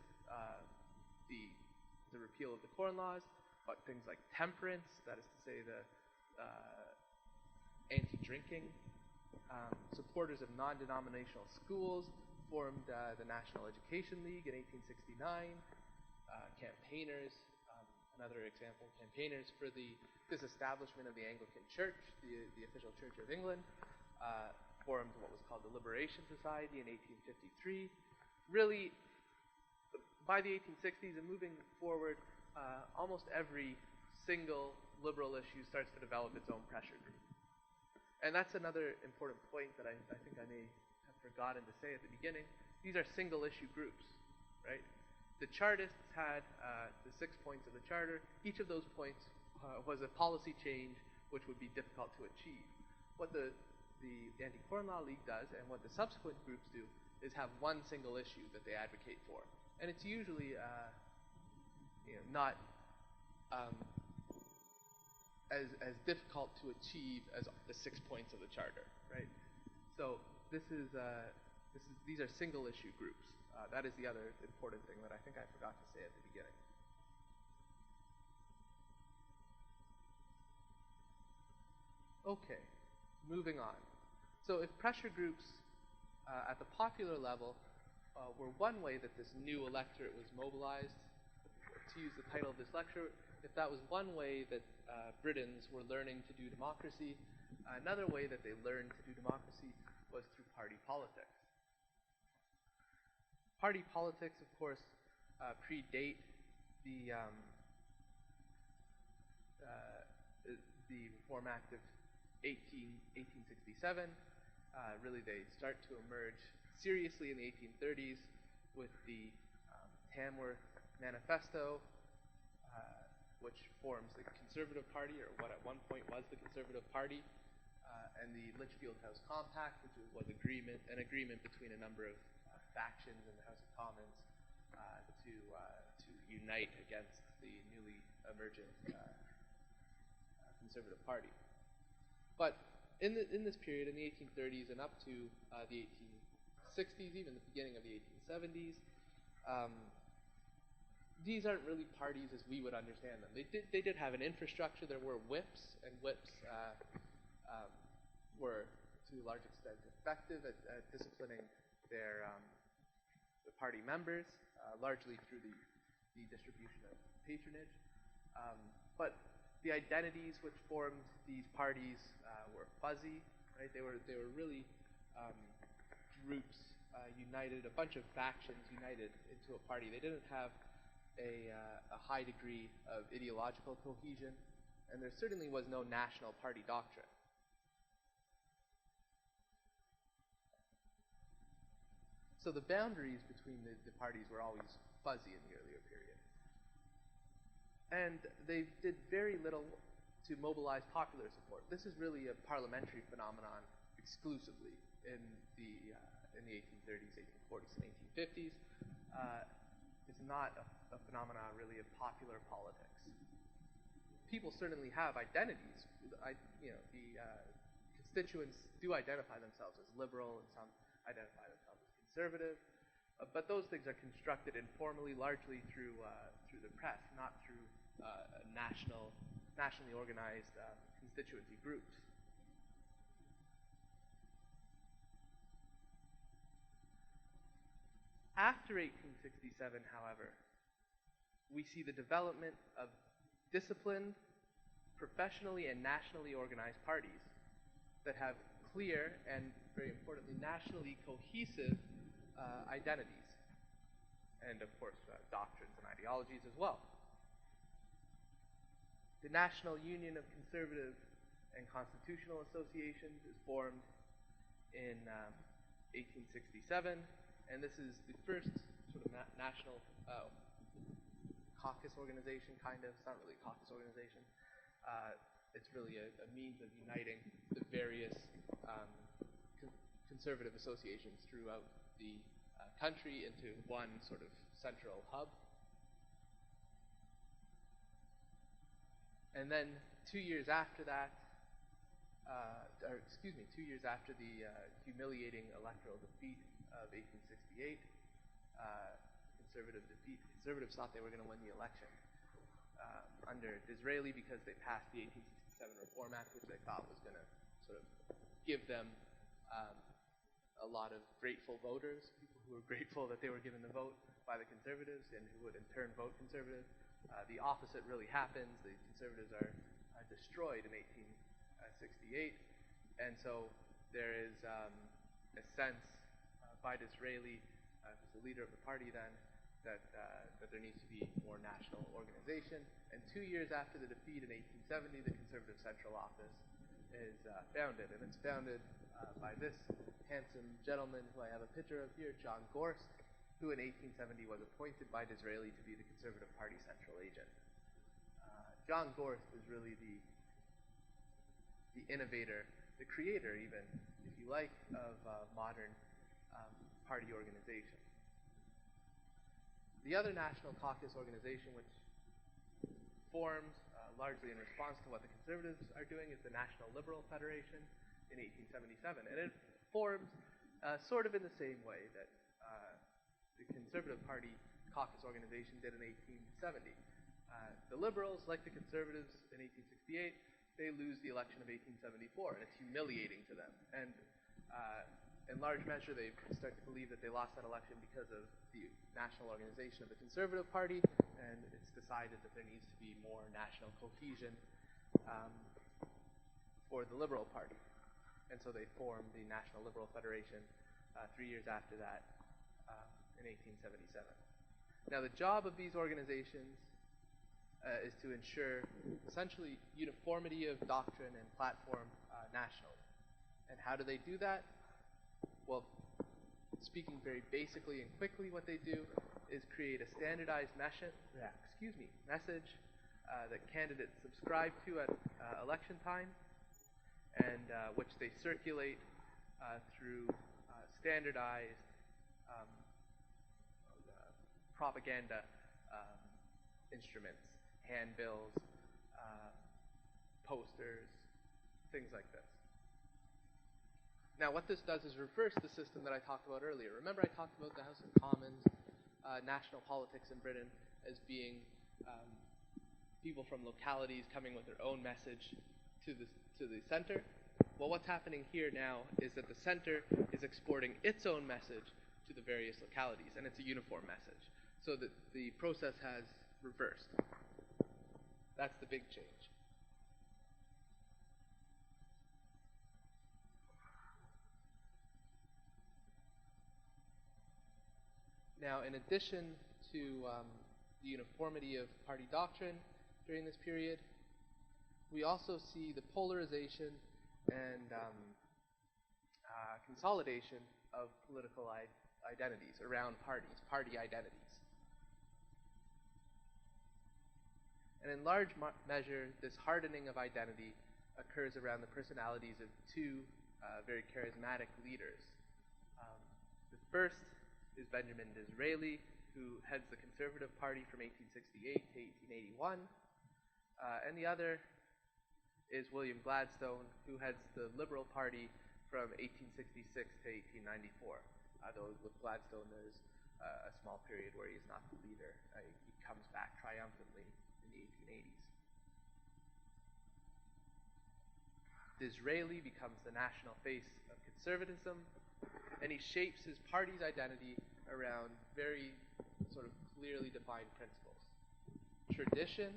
the repeal of the Corn Laws, but things like temperance, that is to say the anti-drinking. Supporters of non-denominational schools formed the National Education League in 1869. Campaigners, another example, campaigners for the disestablishment of the Anglican Church, the official Church of England, formed what was called the Liberation Society in 1853. Really, by the 1860s and moving forward, almost every single liberal issue starts to develop its own pressure group. And that's another important point that I think I may have forgotten to say at the beginning. These are single-issue groups, right? The Chartists had the 6 points of the Charter. Each of those points was a policy change which would be difficult to achieve. What the Anti-Corn Law League does, and what the subsequent groups do, is have one single issue that they advocate for. And it's usually not as difficult to achieve as the 6 points of the Charter, right? So these are single issue groups. That is the other important thing that I think I forgot to say at the beginning. Okay, moving on. So if pressure groups at the popular level were one way that this new electorate was mobilized, to use the title of this lecture, if that was one way that Britons were learning to do democracy, another way that they learned to do democracy was through party politics. Party politics, of course, predate the Reform Act of 1867. Really, they start to emerge seriously in the 1830s with the Tamworth Manifesto, which forms the Conservative Party, or what at one point was the Conservative Party, and the Litchfield House Compact, which was an agreement between a number of factions in the House of Commons to unite against the newly emergent Conservative Party. But in this period, in the 1830s and up to the 1860s, even the beginning of the 1870s, these aren't really parties as we would understand them. They did have an infrastructure. There were whips, and whips were to a large extent effective at disciplining the party members, largely through the distribution of patronage. But the identities which formed these parties were fuzzy, right? They were really groups united, a bunch of factions united into a party. They didn't have a high degree of ideological cohesion, and there certainly was no national party doctrine. So the boundaries between the parties were always fuzzy in the earlier period. And they did very little to mobilize popular support. This is really a parliamentary phenomenon exclusively in the 1830s, 1840s, and 1850s. It's not a phenomenon really of popular politics. People certainly have identities. The constituents do identify themselves as liberal, and some identify themselves as conservative. But those things are constructed informally, largely through the press, not through nationally organized constituency groups. After 1867, however, we see the development of disciplined, professionally and nationally organized parties that have clear and, very importantly, nationally cohesive identities, and of course doctrines and ideologies as well. The National Union of Conservative and Constitutional Associations is formed in 1867, and this is the first sort of national caucus organization, kind of. It's not really a caucus organization. It's really a means of uniting the various conservative associations throughout the country into one sort of central hub. And then 2 years after that, 2 years after the humiliating electoral defeat of 1868, conservatives thought they were going to win the election under Disraeli because they passed the 1867 Reform Act, which they thought was going to sort of give them a lot of grateful voters, people who were grateful that they were given the vote by the conservatives and who would in turn vote conservative. The opposite really happens. The conservatives are destroyed in 1868, and so there is a sense by Disraeli, who's the leader of the party then, that there needs to be more national organization. And 2 years after the defeat in 1870, the Conservative Central Office is founded, and it's founded by this handsome gentleman who I have a picture of here, John Gorst, who in 1870 was appointed by Disraeli to be the Conservative Party Central Agent. John Gorst was really the innovator, the creator even, if you like, of modern party organization. The other national caucus organization which formed largely in response to what the conservatives are doing is the National Liberal Federation in 1877. And it formed sort of in the same way that the Conservative Party caucus organization did in 1870. The Liberals, like the Conservatives in 1868, they lose the election of 1874, and it's humiliating to them. And in large measure, they start to believe that they lost that election because of the national organization of the Conservative Party, and it's decided that there needs to be more national cohesion for the Liberal Party. And so they form the National Liberal Federation 3 years after that, in 1877. Now, the job of these organizations is to ensure essentially uniformity of doctrine and platform nationally. And how do they do that? well, speaking very basically and quickly, what they do is create a standardized message that candidates subscribe to at election time, and which they circulate through standardized um, propaganda instruments, handbills, posters, things like this. Now, what this does is reverse the system that I talked about earlier. Remember, I talked about the House of Commons, national politics in Britain as being people from localities coming with their own message to the center. Well, what's happening here now is that the center is exporting its own message to the various localities, and it's a uniform message. So that the process has reversed. That's the big change. Now, in addition to the uniformity of party doctrine during this period, we also see the polarization and consolidation of political identities around parties, party identities. And in large measure, this hardening of identity occurs around the personalities of two very charismatic leaders. The first is Benjamin Disraeli, who heads the Conservative Party from 1868 to 1881, and the other is William Gladstone, who heads the Liberal Party from 1866 to 1894. Though with Gladstone there's a small period where he's not the leader. He comes back triumphantly in the 1880s. Disraeli becomes the national face of conservatism, and he shapes his party's identity around very sort of clearly defined principles. Tradition,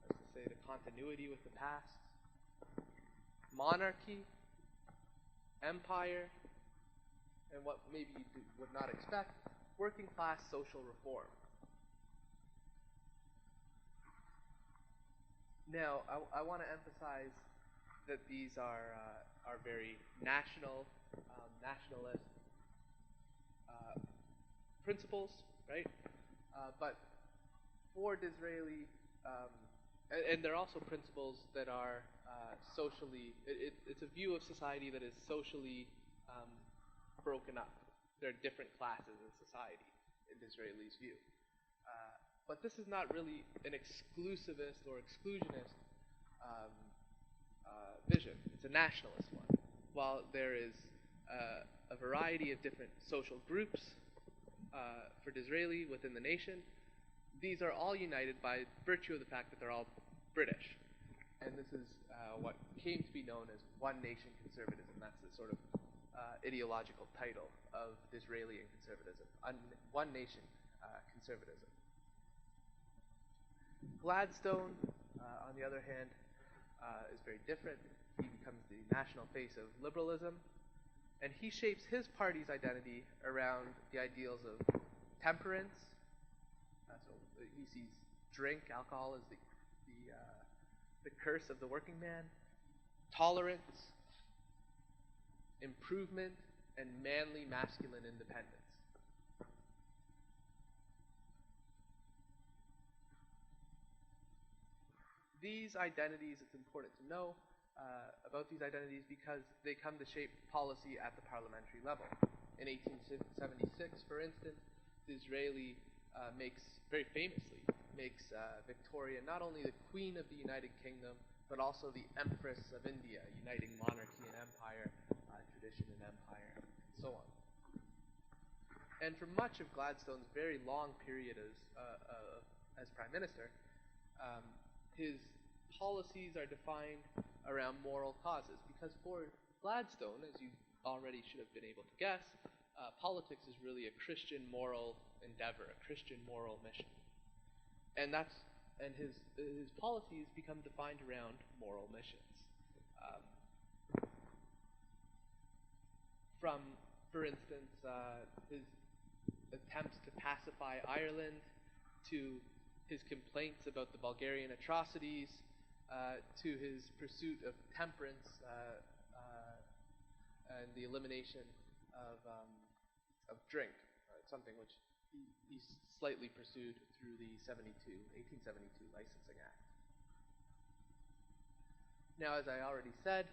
that's to say the continuity with the past, monarchy, empire, and what maybe you would not expect, working class social reform. Now, I want to emphasize that these are very nationalist principles, right? But for Disraeli, and they're also principles that are socially, it's a view of society that is socially broken up. There are different classes in society in Disraeli's view. But this is not really an exclusivist or exclusionist vision. It's a nationalist one. While there is a variety of different social groups for Disraeli within the nation, these are all united by virtue of the fact that they're all British. And this is what came to be known as one nation conservatism. That's the sort of ideological title of Disraelian conservatism, one nation conservatism. Gladstone, on the other hand, is very different. He becomes the national face of liberalism, and he shapes his party's identity around the ideals of temperance. So he sees alcohol as the curse of the working man, tolerance, improvement, and manly masculine independence. These identities, it's important to know about these identities because they come to shape policy at the parliamentary level. In 1876, for instance, Disraeli very famously makes Victoria not only the Queen of the United Kingdom, but also the Empress of India, uniting monarchy and empire, tradition and empire, and so on. And for much of Gladstone's very long period as Prime Minister, his policies are defined around moral causes, because for Gladstone, as you already should have been able to guess, politics is really a Christian moral endeavor, a Christian moral mission. And his policies become defined around moral missions. From, for instance, his attempts to pacify Ireland, to his complaints about the Bulgarian atrocities, to his pursuit of temperance and the elimination of drink, something which he slightly pursued through the 1872 Licensing Act. Now, as I already said,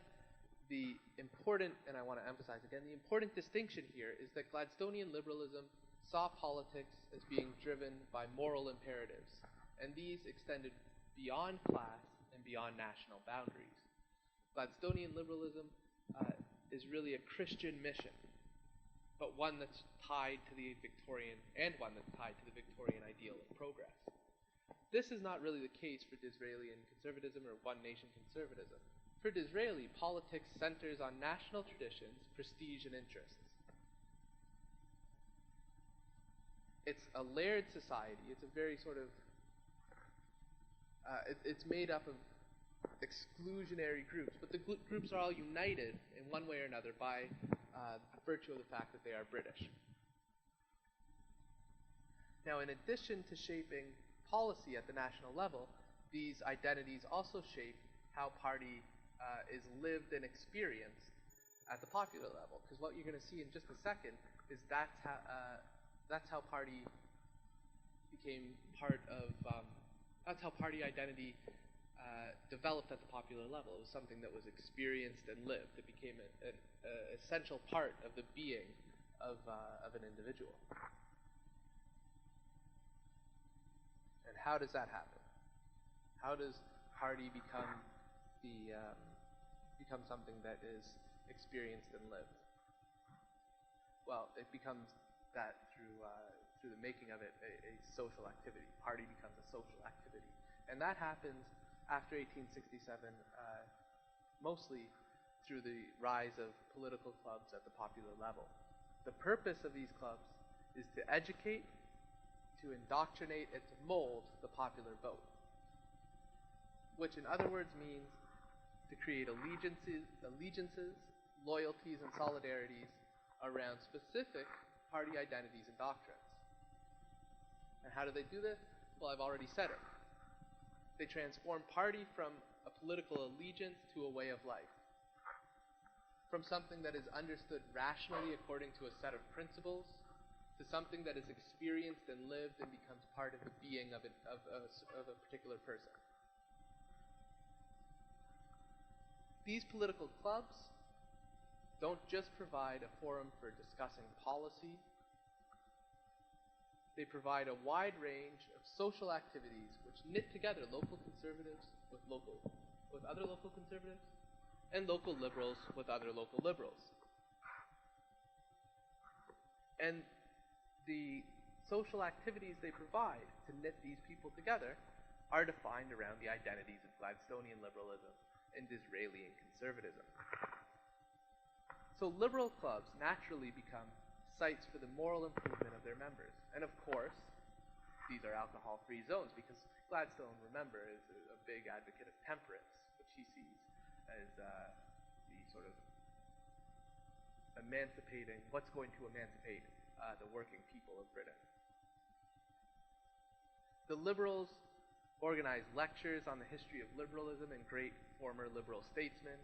the important, and I want to emphasize again, the important distinction here is that Gladstonian liberalism saw politics as being driven by moral imperatives, and these extended beyond class and beyond national boundaries. Gladstonian liberalism is really a Christian mission, but one that's tied to the Victorian ideal of progress. This is not really the case for Disraelian conservatism or one-nation conservatism. For Disraeli, politics centers on national traditions, prestige, and interests. It's a layered society. It's a very sort of it's made up of exclusionary groups, but the groups are all united in one way or another by virtue of the fact that they are British. Now, in addition to shaping policy at the national level, these identities also shape how party is lived and experienced at the popular level. Because what you're going to see in just a second is that's how party became part of. That's how party identity developed at the popular level. It was something that was experienced and lived. It became an essential part of the being of an individual. And how does that happen? How does party become something that is experienced and lived? Well, it becomes that through the making of it a social activity. Party becomes a social activity. And that happens after 1867, mostly through the rise of political clubs at the popular level. The purpose of these clubs is to educate, to indoctrinate, and to mold the popular vote, which in other words means to create allegiances, loyalties, and solidarities around specific party identities and doctrines. And how do they do this? Well, I've already said it. They transform party from a political allegiance to a way of life, from something that is understood rationally according to a set of principles to something that is experienced and lived and becomes part of the being of a particular person. These political clubs don't just provide a forum for discussing policy. They provide a wide range of social activities which knit together local conservatives with other local conservatives, and local liberals with other local liberals. And the social activities they provide to knit these people together are defined around the identities of Gladstonian liberalism and Disraelian conservatism. So liberal clubs naturally become sites for the moral improvement of their members. And of course, these are alcohol-free zones because Gladstone, remember, is a big advocate of temperance, which he sees as the sort of what's going to emancipate the working people of Britain. The liberals organized lectures on the history of liberalism and great former liberal statesmen.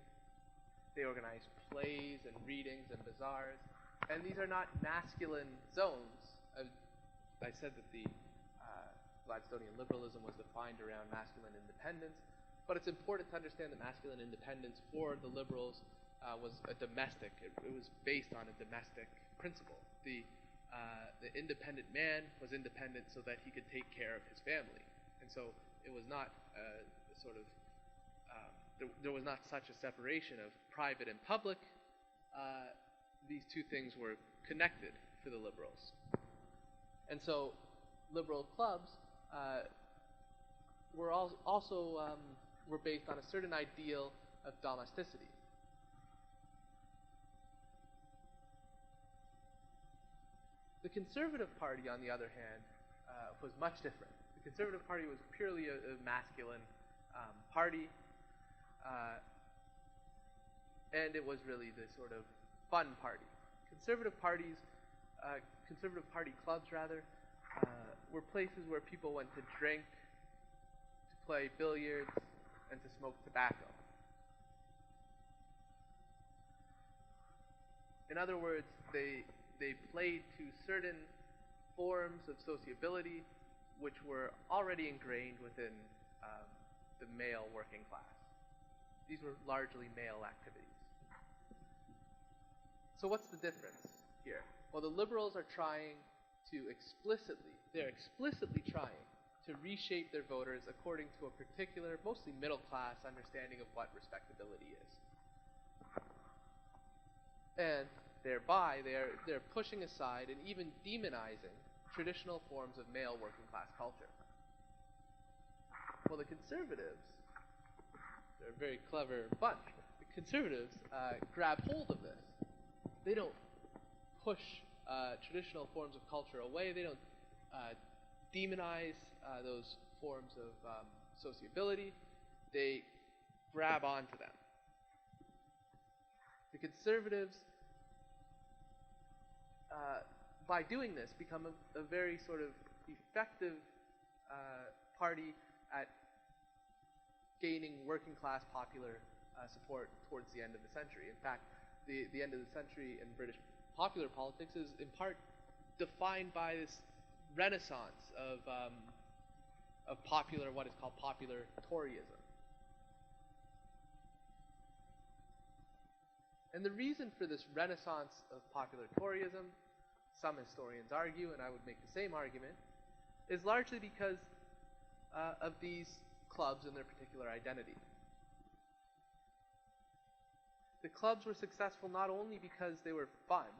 They organized plays and readings and bazaars. And these are not masculine zones. I said that the Gladstonian liberalism was defined around masculine independence, but it's important to understand that masculine independence for the liberals was a domestic. It was based on a domestic principle. The independent man was independent so that he could take care of his family, and so it was not there was not such a separation of private and public. These two things were connected for the liberals. And so liberal clubs were also based on a certain ideal of domesticity. The Conservative Party, on the other hand, was much different. The Conservative Party was purely a masculine party, and it was really the sort of fun party. Conservative Party clubs, were places where people went to drink, to play billiards, and to smoke tobacco. In other words, they played to certain forms of sociability which were already ingrained within the male working class. These were largely male activities. So what's the difference here? Well, the liberals are trying to they're explicitly trying to reshape their voters according to a particular, mostly middle class understanding of what respectability is. And thereby, they're pushing aside and even demonizing traditional forms of male working class culture. Well, the conservatives, they're a very clever bunch. The conservatives grab hold of this. They don't push traditional forms of culture away. They don't demonize those forms of sociability. They grab onto them. The conservatives, by doing this, become a very sort of effective party at gaining working class popular support towards the end of the century. In fact, the end of the century in British popular politics is in part defined by this renaissance of popular, what is called popular Toryism. And the reason for this renaissance of popular Toryism, some historians argue, and I would make the same argument, is largely because of these clubs and their particular identity. The clubs were successful not only because they were fun,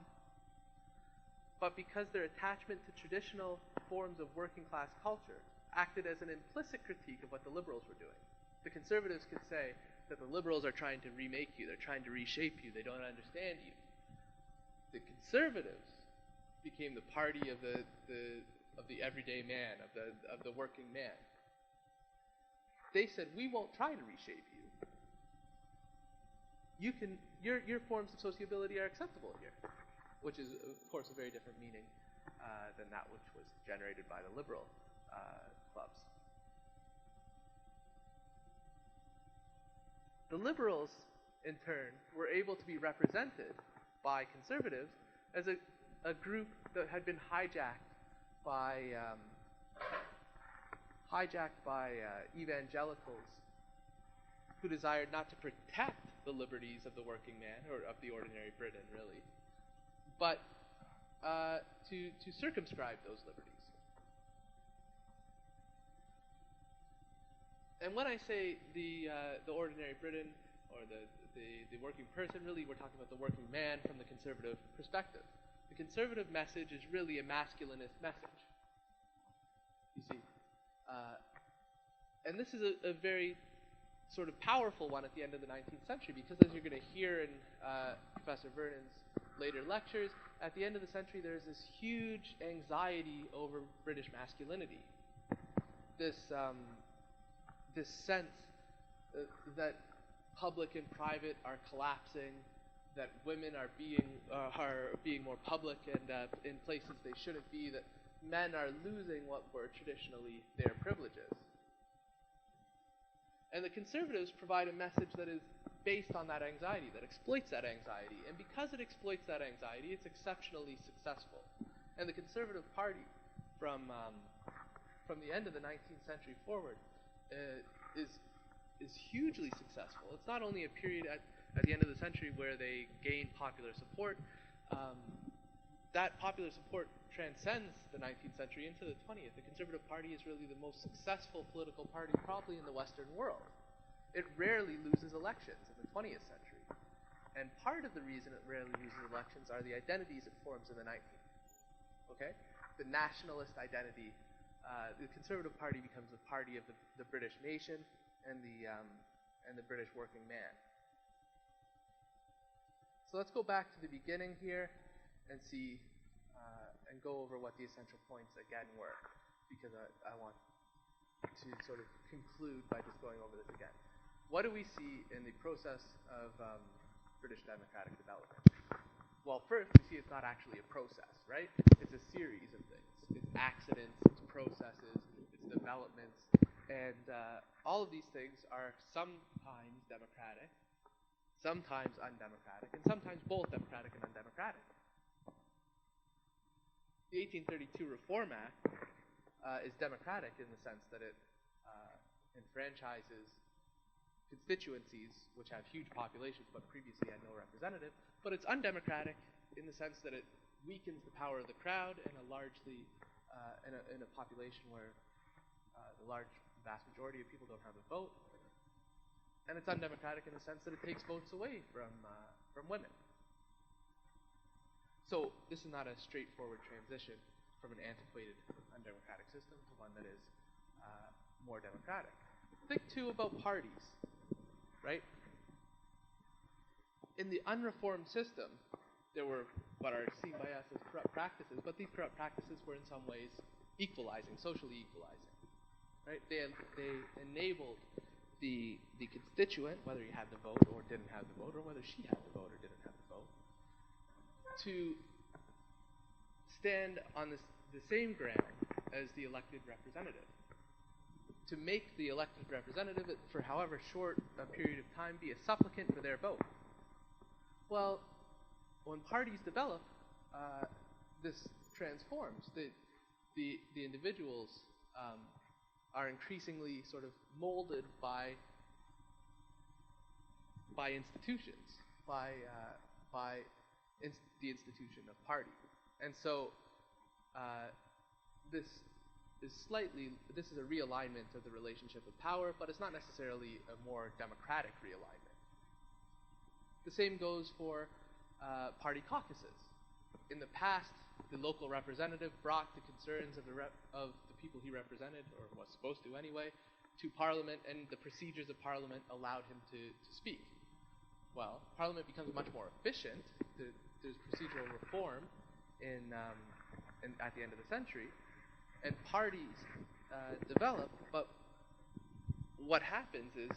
but because their attachment to traditional forms of working class culture acted as an implicit critique of what the liberals were doing. The conservatives could say that the liberals are trying to remake you, they're trying to reshape you, they don't understand you. The conservatives became the party of the everyday man, of the working man. They said, we won't try to reshape you. Your forms of sociability are acceptable here, which is, of course, a very different meaning than that which was generated by the liberal clubs. The liberals, in turn, were able to be represented by conservatives as a group that had been hijacked by evangelicals who desired not to protect the liberties of the working man, or of the ordinary Briton, really, but to circumscribe those liberties. And when I say the ordinary Briton, or the working person, really we're talking about the working man from the conservative perspective. The conservative message is really a masculinist message, you see. And this is a very sort of powerful one at the end of the 19th century, because as you're going to hear in Professor Vernon's later lectures, at the end of the century there's this huge anxiety over British masculinity. This sense that public and private are collapsing, that women are being more public and in places they shouldn't be, that men are losing what were traditionally their privileges. And the conservatives provide a message that is based on that anxiety, that exploits that anxiety. And because it exploits that anxiety, it's exceptionally successful. And the Conservative Party, from the end of the 19th century forward, is hugely successful. It's not only a period at the end of the century where they gain popular support. That popular support transcends the 19th century into the 20th. The Conservative Party is really the most successful political party probably in the Western world. It rarely loses elections in the 20th century. And part of the reason it rarely loses elections are the identities it forms in the 19th. Okay? The nationalist identity. The Conservative Party becomes the party of the British nation and the British working man. So let's go back to the beginning here and see and go over what the essential points again were, because I want to sort of conclude by just going over this again. What do we see in the process of British democratic development? Well, first, we see it's not actually a process, right? It's a series of things. It's accidents, it's processes, it's developments, and all of these things are sometimes democratic, sometimes undemocratic, and sometimes both democratic and undemocratic. The 1832 Reform Act is democratic in the sense that it enfranchises constituencies which have huge populations but previously had no representative, but it's undemocratic in the sense that it weakens the power of the crowd in a largely in a population where the vast majority of people don't have a vote, and it's undemocratic in the sense that it takes votes away from women. So this is not a straightforward transition from an antiquated, undemocratic system to one that is more democratic. Think too about parties, right? In the unreformed system, there were what are seen by us as corrupt practices, but these corrupt practices were in some ways equalizing, socially equalizing, right? They enabled the constituent, whether he had the vote or didn't have the vote, or whether she had the vote or didn't have the vote, to stand on the same ground as the elected representative, to make the elected representative, for however short a period of time, be a supplicant for their vote. Well, when parties develop, this transforms. The individuals are increasingly sort of molded by institutions, by the institution of party. And so this is a realignment of the relationship of power, but it's not necessarily a more democratic realignment. The same goes for party caucuses. In the past, the local representative brought the concerns of the people he represented, or was supposed to anyway, to Parliament, and the procedures of Parliament allowed him to speak. Well, Parliament becomes much more efficient. There's procedural reform at the end of the century, and parties develop, but what happens is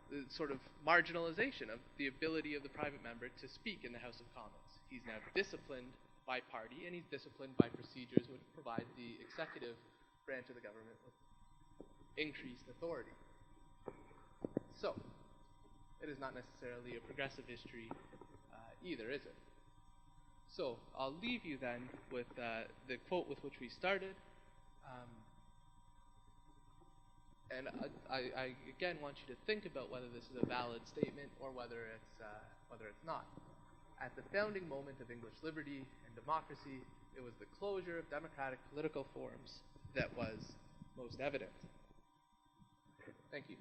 the sort of marginalization of the ability of the private member to speak in the House of Commons. He's now disciplined by party, and he's disciplined by procedures which provide the executive branch of the government with increased authority. So, it is not necessarily a progressive history either, is it? So, I'll leave you then with the quote with which we started. And I again want you to think about whether this is a valid statement or whether it's not. At the founding moment of English liberty and democracy, it was the closure of democratic political forms that was most evident. Thank you.